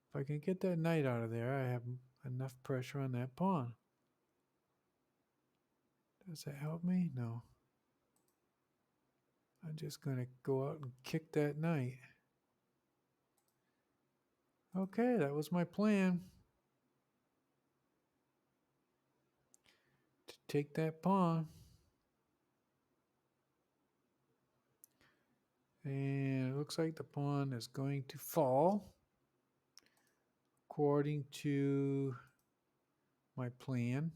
If I can get that knight out of there, I have enough pressure on that pawn. Does that help me? No. I'm just going to go out and kick that knight. Okay, that was my plan. To take that pawn. And it looks like the pawn is going to fall according to my plan.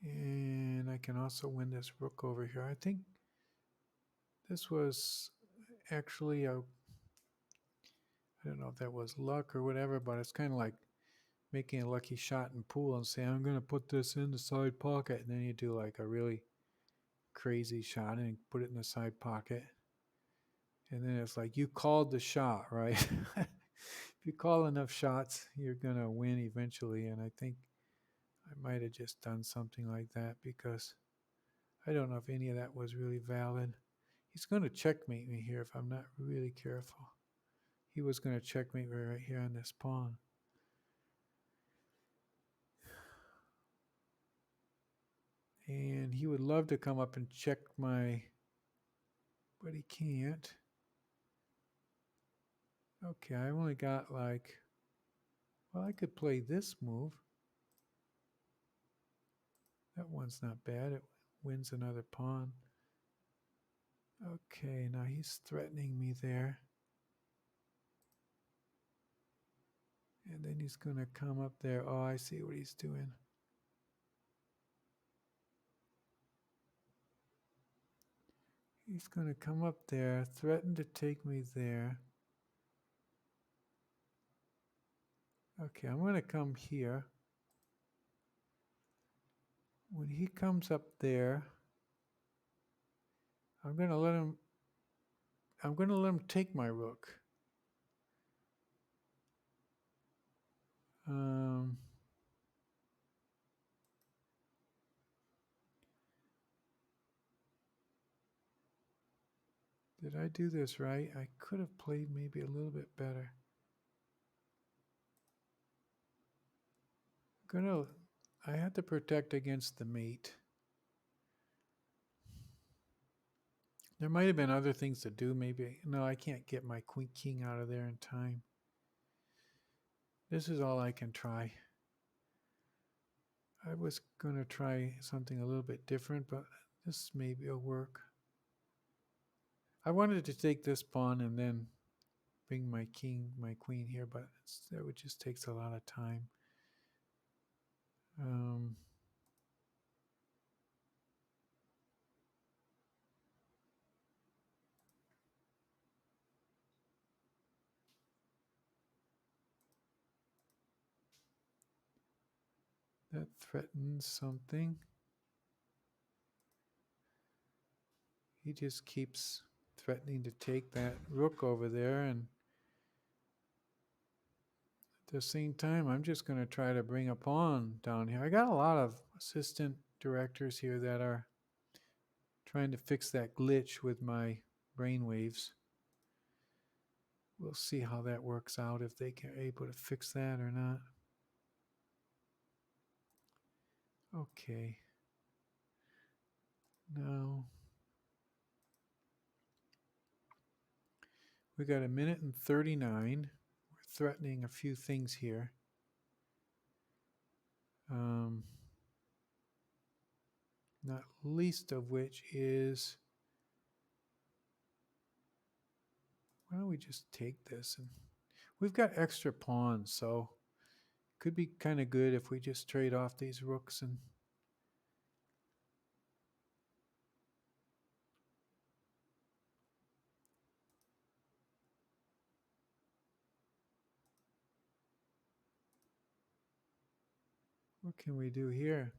And I can also win this rook over here. I think this was actually I don't know if that was luck or whatever, but it's kind of like making a lucky shot in pool and saying, I'm going to put this in the side pocket. And then you do like a really crazy shot and put it in the side pocket. And then it's like, you called the shot, right? If you call enough shots, you're going to win eventually. And I think I might have just done something like that because I don't know if any of that was really valid. He's going to checkmate me here if I'm not really careful. He was going to checkmate me right here on this pawn. And he would love to come up and check my, but he can't. Okay, I only got like, well, I could play this move. That one's not bad. It wins another pawn. Okay, now he's threatening me there. And then he's going to come up there. Oh, I see what he's doing. He's going to come up there, threaten to take me there. Okay, I'm going to come here. When he comes up there, I'm going to let him take my rook. Did I do this right? I could have played maybe a little bit better. I have to protect against the mate. There might have been other things to do. Maybe, no, I can't get my queen king out of there in time. This is all I can try. I was going to try something a little bit different, but this maybe will work. I wanted to take this pawn and then bring my queen here, but that would just takes a lot of time. Um, that threatens something. He just keeps threatening to take that rook over there, and at the same time, I'm just going to try to bring a pawn down here. I got a lot of assistant directors here that are trying to fix that glitch with my brainwaves. We'll see how that works out, if they are able to fix that or not. Okay. Now we got 1:39. We're threatening a few things here. Not least of which is, why don't we just take this? And we've got extra pawns, so it could be kind of good if we just trade off these rooks. And what can we do here?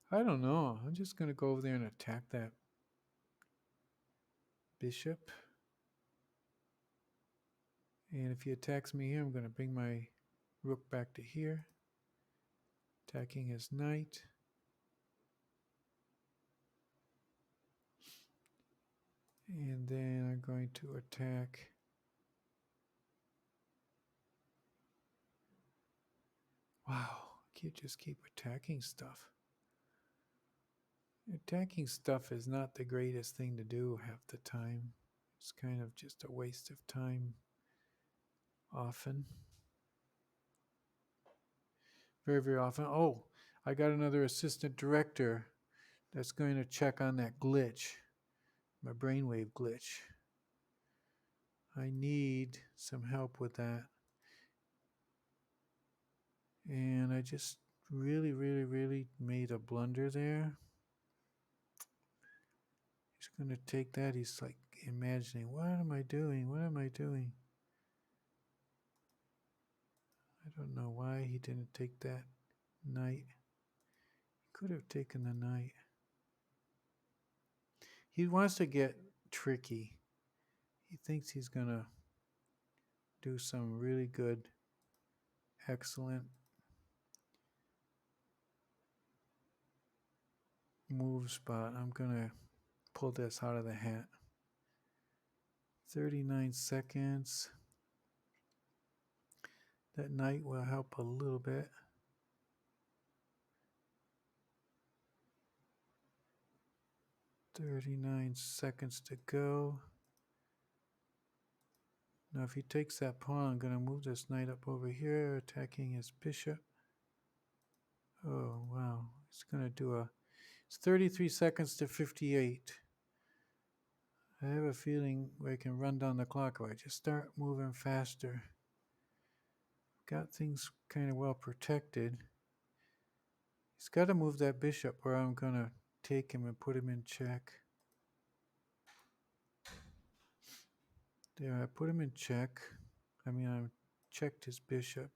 I don't know. I'm just going to go over there and attack that bishop. And if he attacks me here, I'm going to bring my rook back to here, attacking his knight. And then I'm going to attack. Wow, I can't just keep attacking stuff. Attacking stuff is not the greatest thing to do half the time. It's kind of just a waste of time often. Very, very often. Oh, I got another assistant director that's going to check on that glitch, my brainwave glitch. I need some help with that. And I just really, really, really made a blunder there. He's going to take that. He's like imagining, what am I doing? What am I doing? I don't know why he didn't take that knight. He could have taken the knight. He wants to get tricky. He thinks he's going to do some really good, excellent moves, but I'm going to pull this out of the hat. 39 seconds. That knight will help a little bit. "39 seconds to go." Now if he takes that pawn, I'm going to move this knight up over here, attacking his bishop. Oh, wow. He's going to do it's 33 seconds to 58. I have a feeling I can run down the clock if I just start moving faster. Got things kind of well protected. He's got to move that bishop, or I'm going to take him and put him in check. There, I put him in check. I checked his bishop.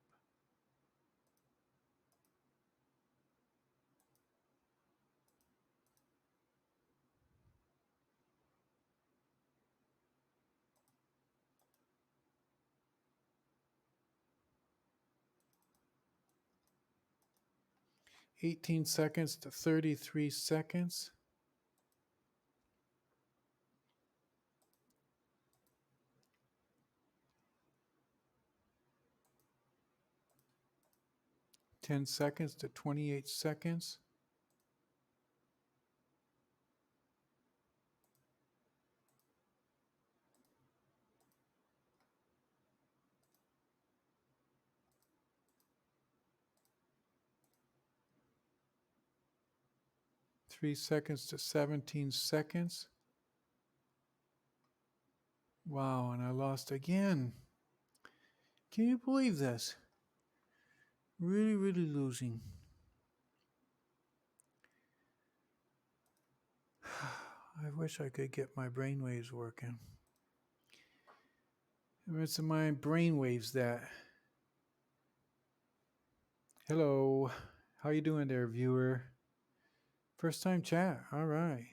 "18 seconds to 33 seconds. "10 seconds to 28 seconds. 3 seconds to 17 seconds. Wow, and I lost again. Can you believe this? Really, really losing. I wish I could get my brainwaves working. It's my brainwaves that. Hello. How you doing there, viewer? First time chat. All right.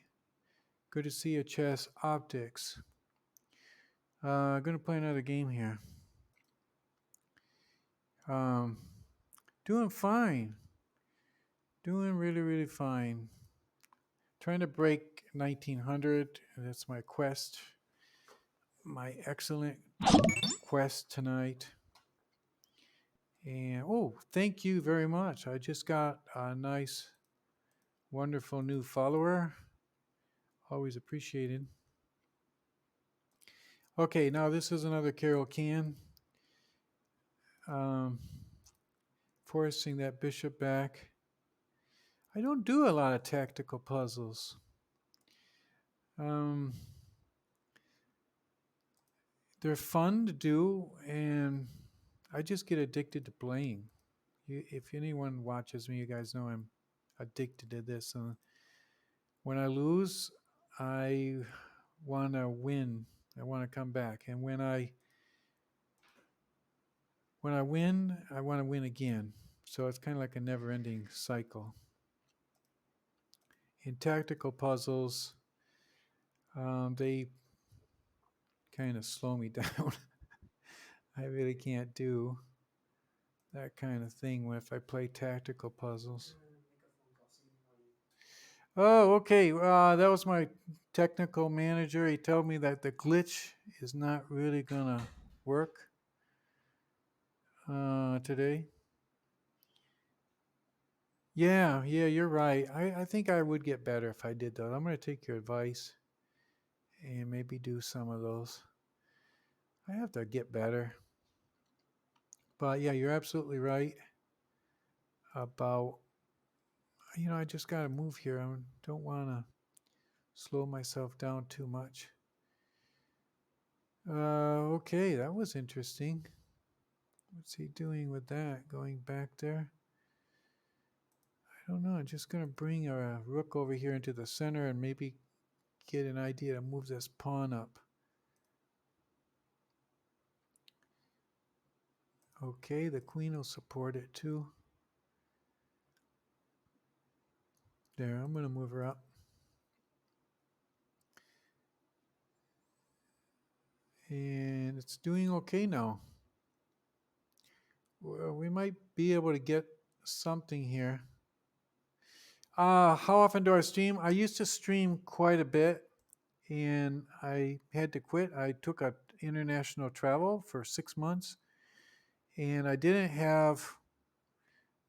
Good to see you, Chess Optics. Gonna play another game here. Doing fine. Doing really, really fine. Trying to break 1900. That's my quest. My excellent quest tonight. And thank you very much. I just got a nice, wonderful new follower. Always appreciated. Okay, now this is another Carol Can. Forcing that bishop back. I don't do a lot of tactical puzzles. They're fun to do, and I just get addicted to playing. If anyone watches me, you guys know I'm addicted to this. And when I lose, I want to win. I want to come back. And when I win, I want to win again. So it's kind of like a never-ending cycle. In tactical puzzles, they kind of slow me down. I really can't do that kind of thing if I play tactical puzzles. Oh, okay. That was my technical manager. He told me that the glitch is not really gonna work today. Yeah, you're right. I think I would get better if I did that. I'm gonna take your advice and maybe do some of those. I have to get better. But yeah, you're absolutely right about, I just got to move here. I don't want to slow myself down too much. Okay, that was interesting. What's he doing with that? Going back there? I don't know. I'm just going to bring a rook over here into the center and maybe get an idea to move this pawn up. Okay, the queen will support it too. There, I'm going to move her up. And it's doing okay now. Well, we might be able to get something here. How often do I stream? I used to stream quite a bit, and I had to quit. I took a international travel for 6 months, and I didn't have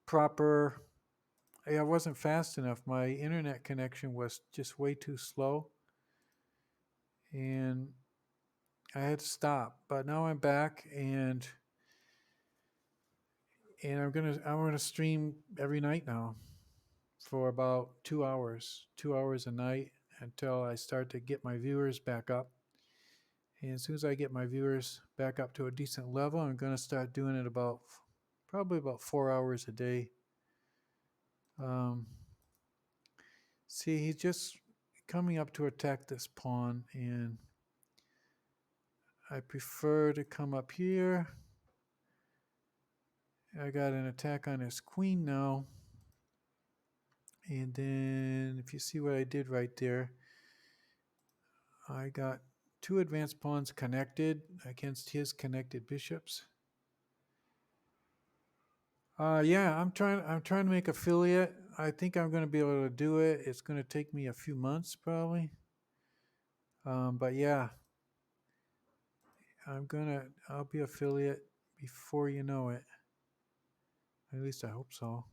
proper. I wasn't fast enough. My internet connection was just way too slow, and I had to stop. But now I'm back, and I'm gonna stream every night now for about 2 hours a night until I start to get my viewers back up. And as soon as I get my viewers back up to a decent level, I'm going to start doing it probably about 4 hours a day. See, he's just coming up to attack this pawn, and I prefer to come up here. I got an attack on his queen now. And then if you see what I did right there, I got 2 advanced pawns connected against his connected bishops. Yeah, I'm trying to make affiliate. I think I'm going to be able to do it. It's going to take me a few months probably. But yeah, I'll be affiliate before you know it. At least I hope so.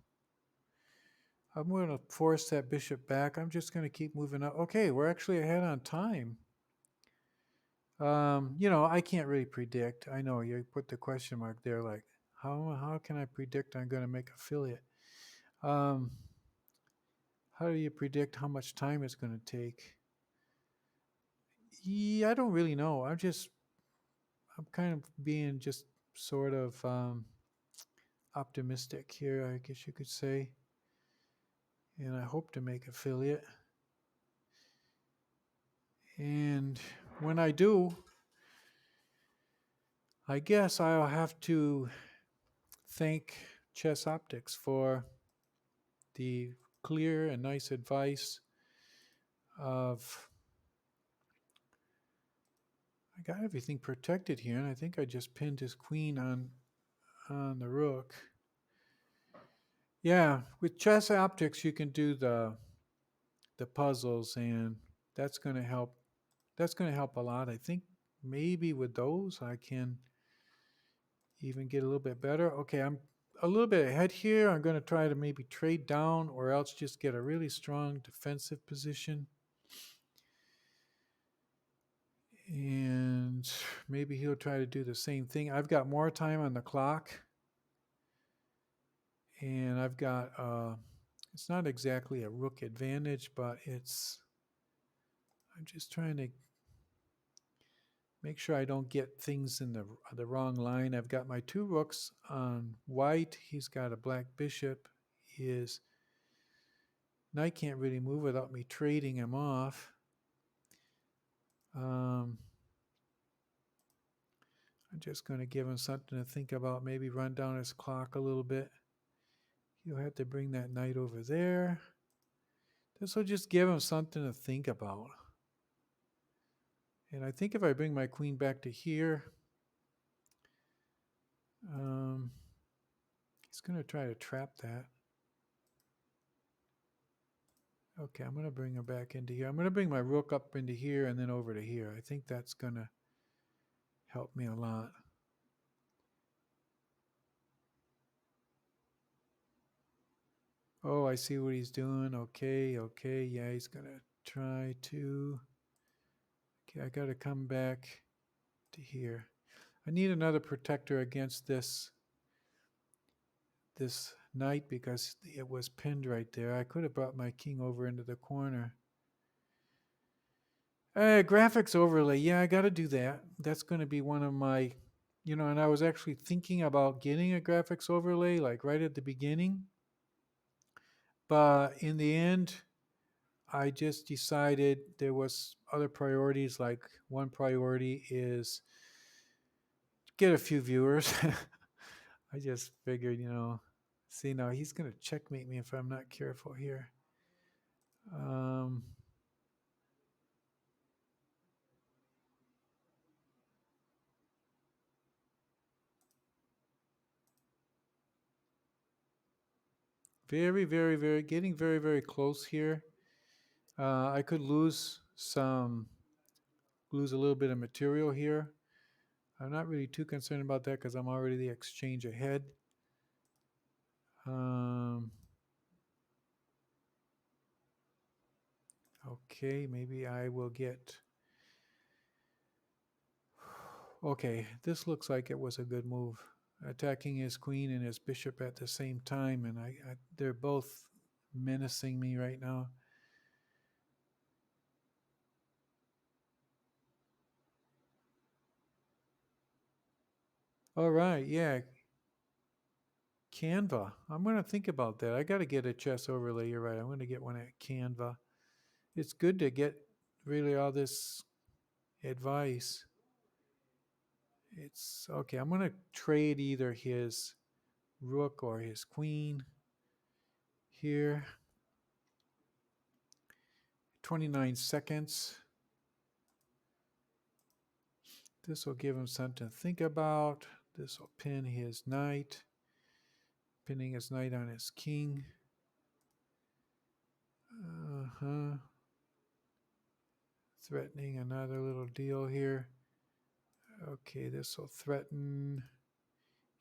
I'm going to force that bishop back. I'm just going to keep moving up. Okay, we're actually ahead on time. I can't really predict. I know you put the question mark there, like how can I predict I'm going to make affiliate? How do you predict how much time it's going to take? Yeah, I don't really know. I'm kind of being just sort of optimistic here, I guess you could say. And I hope to make affiliate. And when I do, I guess I'll have to thank Chess Optics for the clear and nice advice of I got everything protected here, and I think I just pinned his queen on the rook. Yeah, with Chess Optics you can do the puzzles, and that's going to help. That's going to help a lot. I think maybe with those I can even get a little bit better. Okay, I'm a little bit ahead here. I'm going to try to maybe trade down or else just get a really strong defensive position. And maybe he'll try to do the same thing. I've got more time on the clock. And I've got, it's not exactly a rook advantage, but I'm just trying to make sure I don't get things in the wrong line. I've got my two rooks on white. He's got a black bishop. His knight can't really move without me trading him off. I'm just going to give him something to think about, maybe run down his clock a little bit. He'll have to bring that knight over there. This will just give him something to think about. And I think if I bring my queen back to here, he's going to try to trap that. Okay, I'm going to bring her back into here. I'm going to bring my rook up into here and then over to here. I think that's going to help me a lot. Oh, I see what he's doing. Okay. Yeah, he's going to try to... Okay, I got to come back to here. I need another protector against this knight because it was pinned right there. I could have brought my king over into the corner. Graphics overlay. Yeah, I got to do that. That's going to be one of my, and I was actually thinking about getting a graphics overlay like right at the beginning. But in the end, I just decided there was other priorities. Like one priority is get a few viewers. I just figured, see now he's going to checkmate me if I'm not careful here. Very, very, very, getting very, very close here. I could lose a little bit of material here. I'm not really too concerned about that because I'm already the exchange ahead. Okay, maybe I will get... Okay, this looks like it was a good move. Attacking his queen and his bishop at the same time, and they're both menacing me right now. All right, yeah. Canva. I'm going to think about that. I got to get a chess overlay. You're right. I'm going to get one at Canva. It's good to get really all this advice. It's okay. I'm going to trade either his rook or his queen here. 29 seconds. This will give him something to think about. This will pin his knight. Pinning his knight on his king. Threatening another little deal here. Okay, this will threaten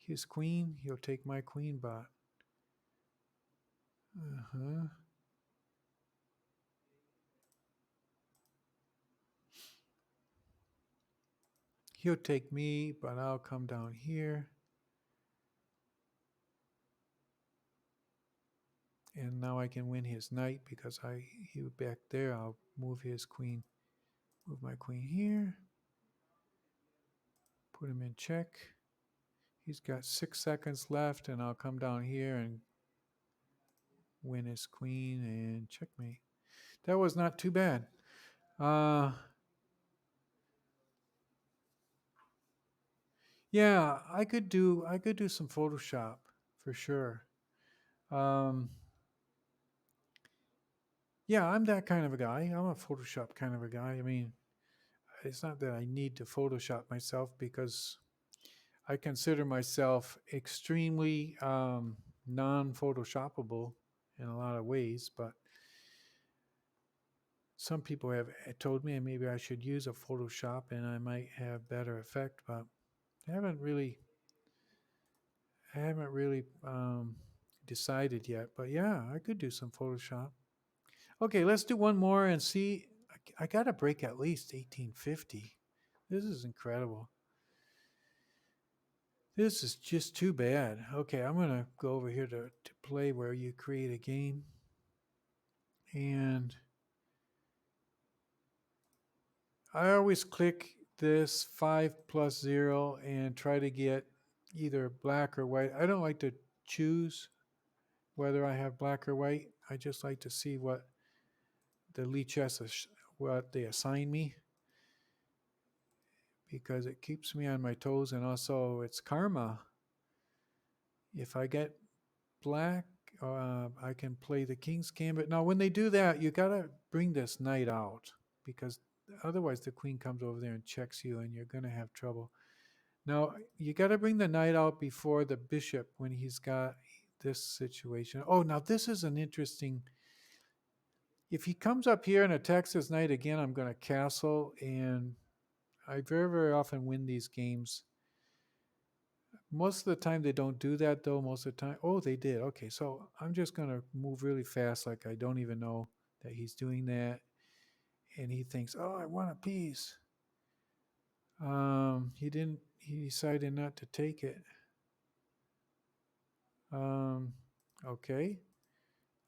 his queen. He'll take my queen bot. He'll take me, but I'll come down here. And now I can win his knight because he back there. I'll move his queen. Move my queen here. Put him in check. He's got 6 seconds left, and I'll come down here and win his queen and checkmate. That was not too bad. Yeah, I could do some Photoshop for sure. Yeah, I'm that kind of a guy. I'm a Photoshop kind of a guy. I mean, it's not that I need to Photoshop myself because I consider myself extremely non-Photoshopable in a lot of ways. But some people have told me maybe I should use a Photoshop and I might have better effect. But I haven't really decided yet. But yeah, I could do some Photoshop. Okay, let's do one more and see. I got to break at least 1850. This is incredible. This is just too bad. Okay, I'm going to go over here to play where you create a game. And I always click this 5+0 and try to get either black or white. I don't like to choose whether I have black or white. I just like to see what the lichess, what they assign me, because it keeps me on my toes, and also it's karma. If I get black, I can play the King's Gambit. Now, when they do that, you got to bring this knight out because otherwise the queen comes over there and checks you and you're going to have trouble. Now, you got to bring the knight out before the bishop when he's got this situation. Oh, now this is an interesting... If he comes up here and attacks his knight again, I'm going to castle, and I very, very often win these games. Most of the time they don't do that though. Most of the time, oh, they did. Okay, so I'm just gonna move really fast, like I don't even know that he's doing that, and he thinks, oh, I want a piece. He didn't. He decided not to take it. Okay,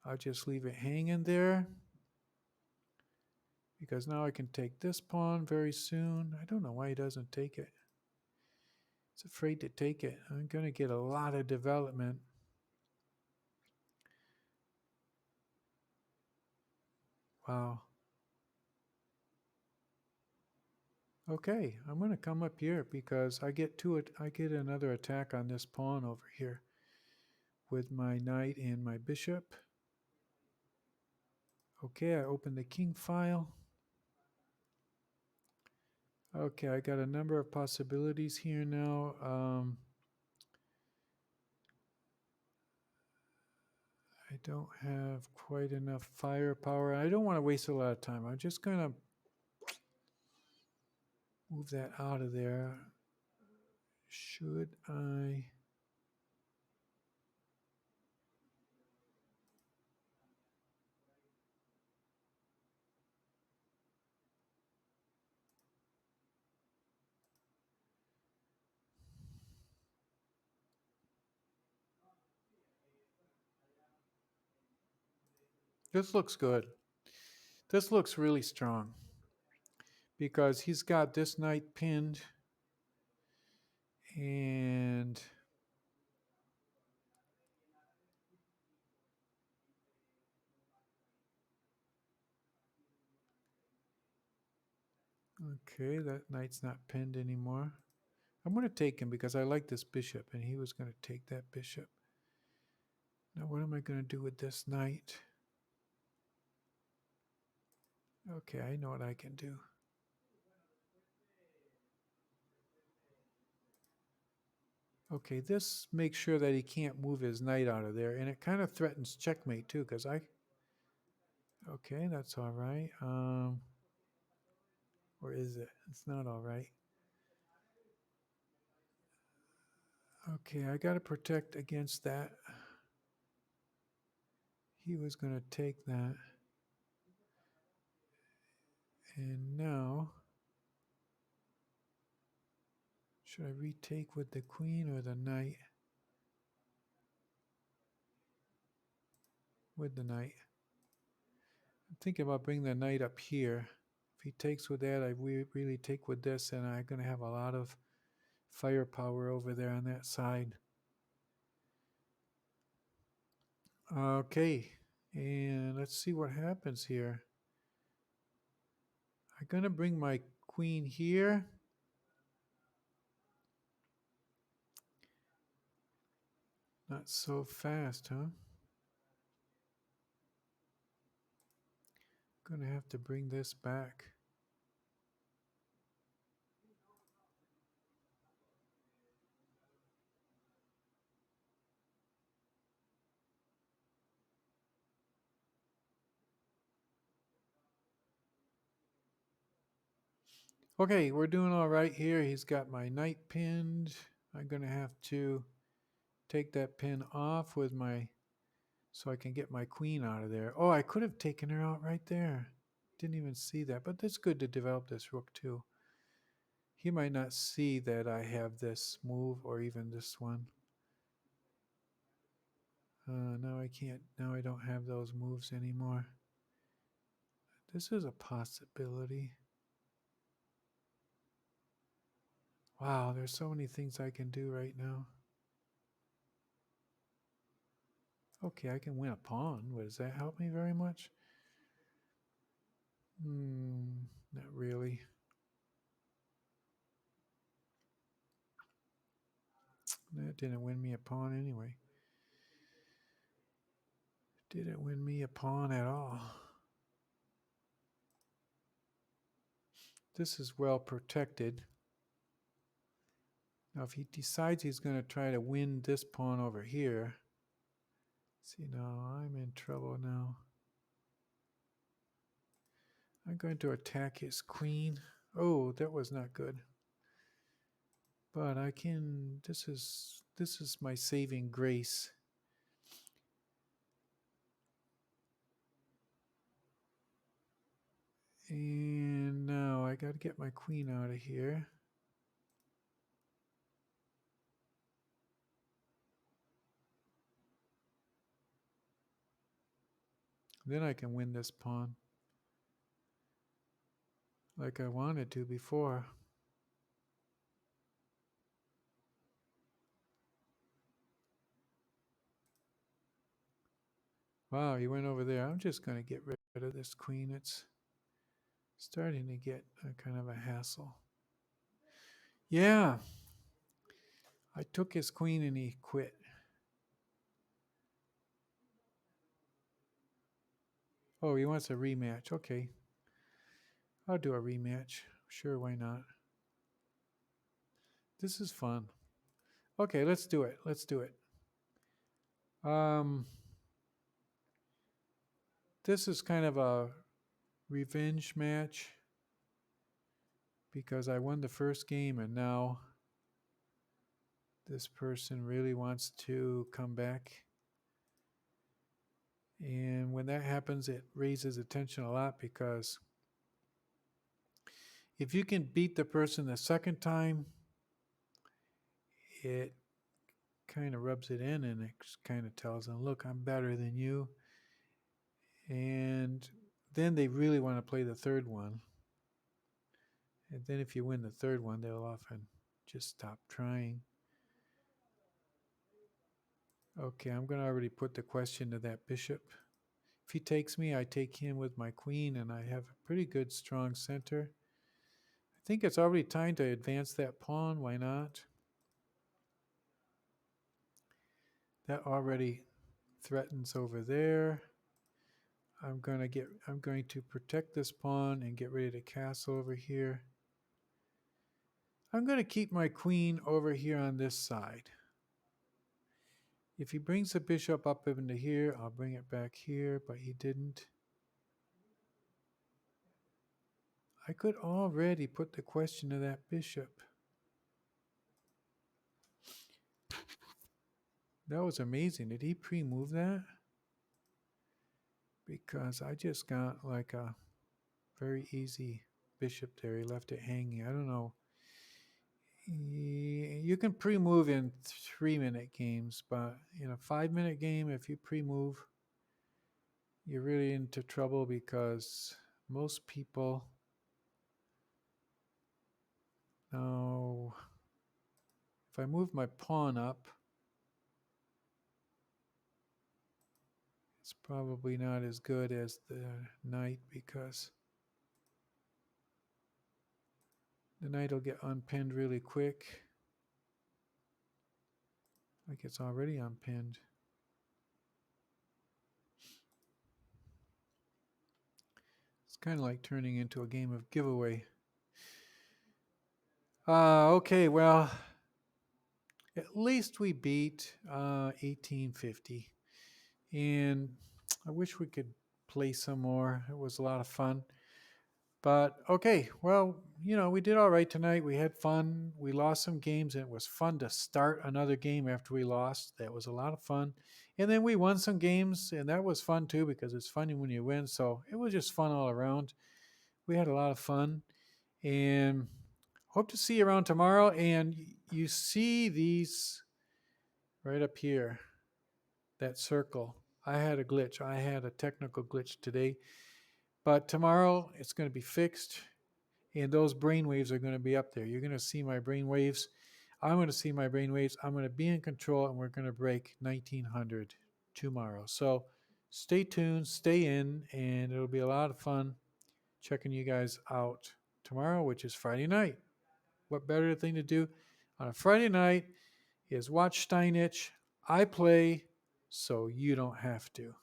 I'll just leave it hanging there because now I can take this pawn very soon. I don't know why he doesn't take it. He's afraid to take it. I'm gonna get a lot of development. Wow. Okay, I'm going to come up here because I get another attack on this pawn over here with my knight and my bishop. Okay, I open the king file. Okay, I got a number of possibilities here now. I don't have quite enough firepower. I don't want to waste a lot of time. I'm just going to move that out of there. Should I... This looks good. This looks really strong because he's got this knight pinned, and okay, that knight's not pinned anymore. I'm going to take him because I like this bishop, and he was going to take that bishop. Now, what am I going to do with this knight? Okay, I know what I can do. Okay, this makes sure that he can't move his knight out of there, and it kind of threatens checkmate too, because I... Okay, that's all right. Or is it? It's not all right. Okay, I got to protect against that. He was going to take that. And now, should I retake with the queen or the knight? with the knight. I'm thinking about bringing the knight up here. If he takes with that, I really take with this, and I'm going to have a lot of firepower over there on that side. Okay, and let's see what happens here. I'm going to bring my queen here. Not so fast, huh? Going to have to bring this back. Okay, we're doing all right here. He's got my knight pinned. I'm going to have to take that pin off with my, so I can get my queen out of there. Oh, I could have taken her out right there. Didn't even see that, but that's good to develop this rook too. He might not see that I have this move or even this one. Now I can't, now I don't have those moves anymore. This is a possibility. Wow, there's so many things I can do right now. Okay, I can win a pawn. Does that help me very much? Not really. That didn't win me a pawn anyway. Didn't win me a pawn at all. This is well protected. Now if he decides he's going to try to win this pawn over here, see, now I'm in trouble now. I'm going to attack his queen. Oh, that was not good. But I can, this is my saving grace. And now I got to get my queen out of here. Then I can win this pawn like I wanted to before. Wow, he went over there. I'm just going to get rid of this queen. It's starting to get a kind of a hassle. Yeah. I took his queen and he quit. Oh, he wants a rematch. Okay. I'll do a rematch. Sure, why not? This is fun. Okay, let's do it. Let's do it. This is kind of a revenge match because I won the first game and now this person really wants to come back. And when that happens, it raises attention a lot because if you can beat the person the second time, it kind of rubs it in and it kind of tells them, look, I'm better than you. And then they really want to play the third one. And then if you win the third one, they'll often just stop trying. Okay, I'm going to already put the question to that bishop. If he takes me, I take him with my queen, and I have a pretty good, strong center. I think it's already time to advance that pawn. Why not? That already threatens over there. I'm going to protect this pawn and get rid of the castle over here. I'm going to keep my queen over here on this side. If he brings the bishop up into here, I'll bring it back here, but he didn't. I could already put the question to that bishop. That was amazing. Did he pre-move that? Because I just got like a very easy bishop there. He left it hanging. I don't know. You can pre-move in 3-minute games, but in a 5-minute game, if you pre-move, you're really into trouble because most people know if I move my pawn up, it's probably not as good as the knight because the knight will get unpinned really quick. Like it's already unpinned. It's kind of like turning into a game of giveaway. Okay, well, at least we beat 1850. And I wish we could play some more. It was a lot of fun. But okay, well, we did all right tonight. We had fun. We lost some games, and it was fun to start another game after we lost. That was a lot of fun. And then we won some games, and that was fun too because it's funny when you win. So it was just fun all around. We had a lot of fun, and hope to see you around tomorrow. And you see these right up here, that circle. I had a glitch. I had a technical glitch today, but tomorrow it's going to be fixed. And those brain waves are going to be up there. You're going to see my brain waves. I'm going to see my brain waves. I'm going to be in control, and we're going to break 1900 tomorrow. So stay tuned, stay in, and it'll be a lot of fun checking you guys out tomorrow, which is Friday night. What better thing to do on a Friday night is watch Steinitch. I play so you don't have to.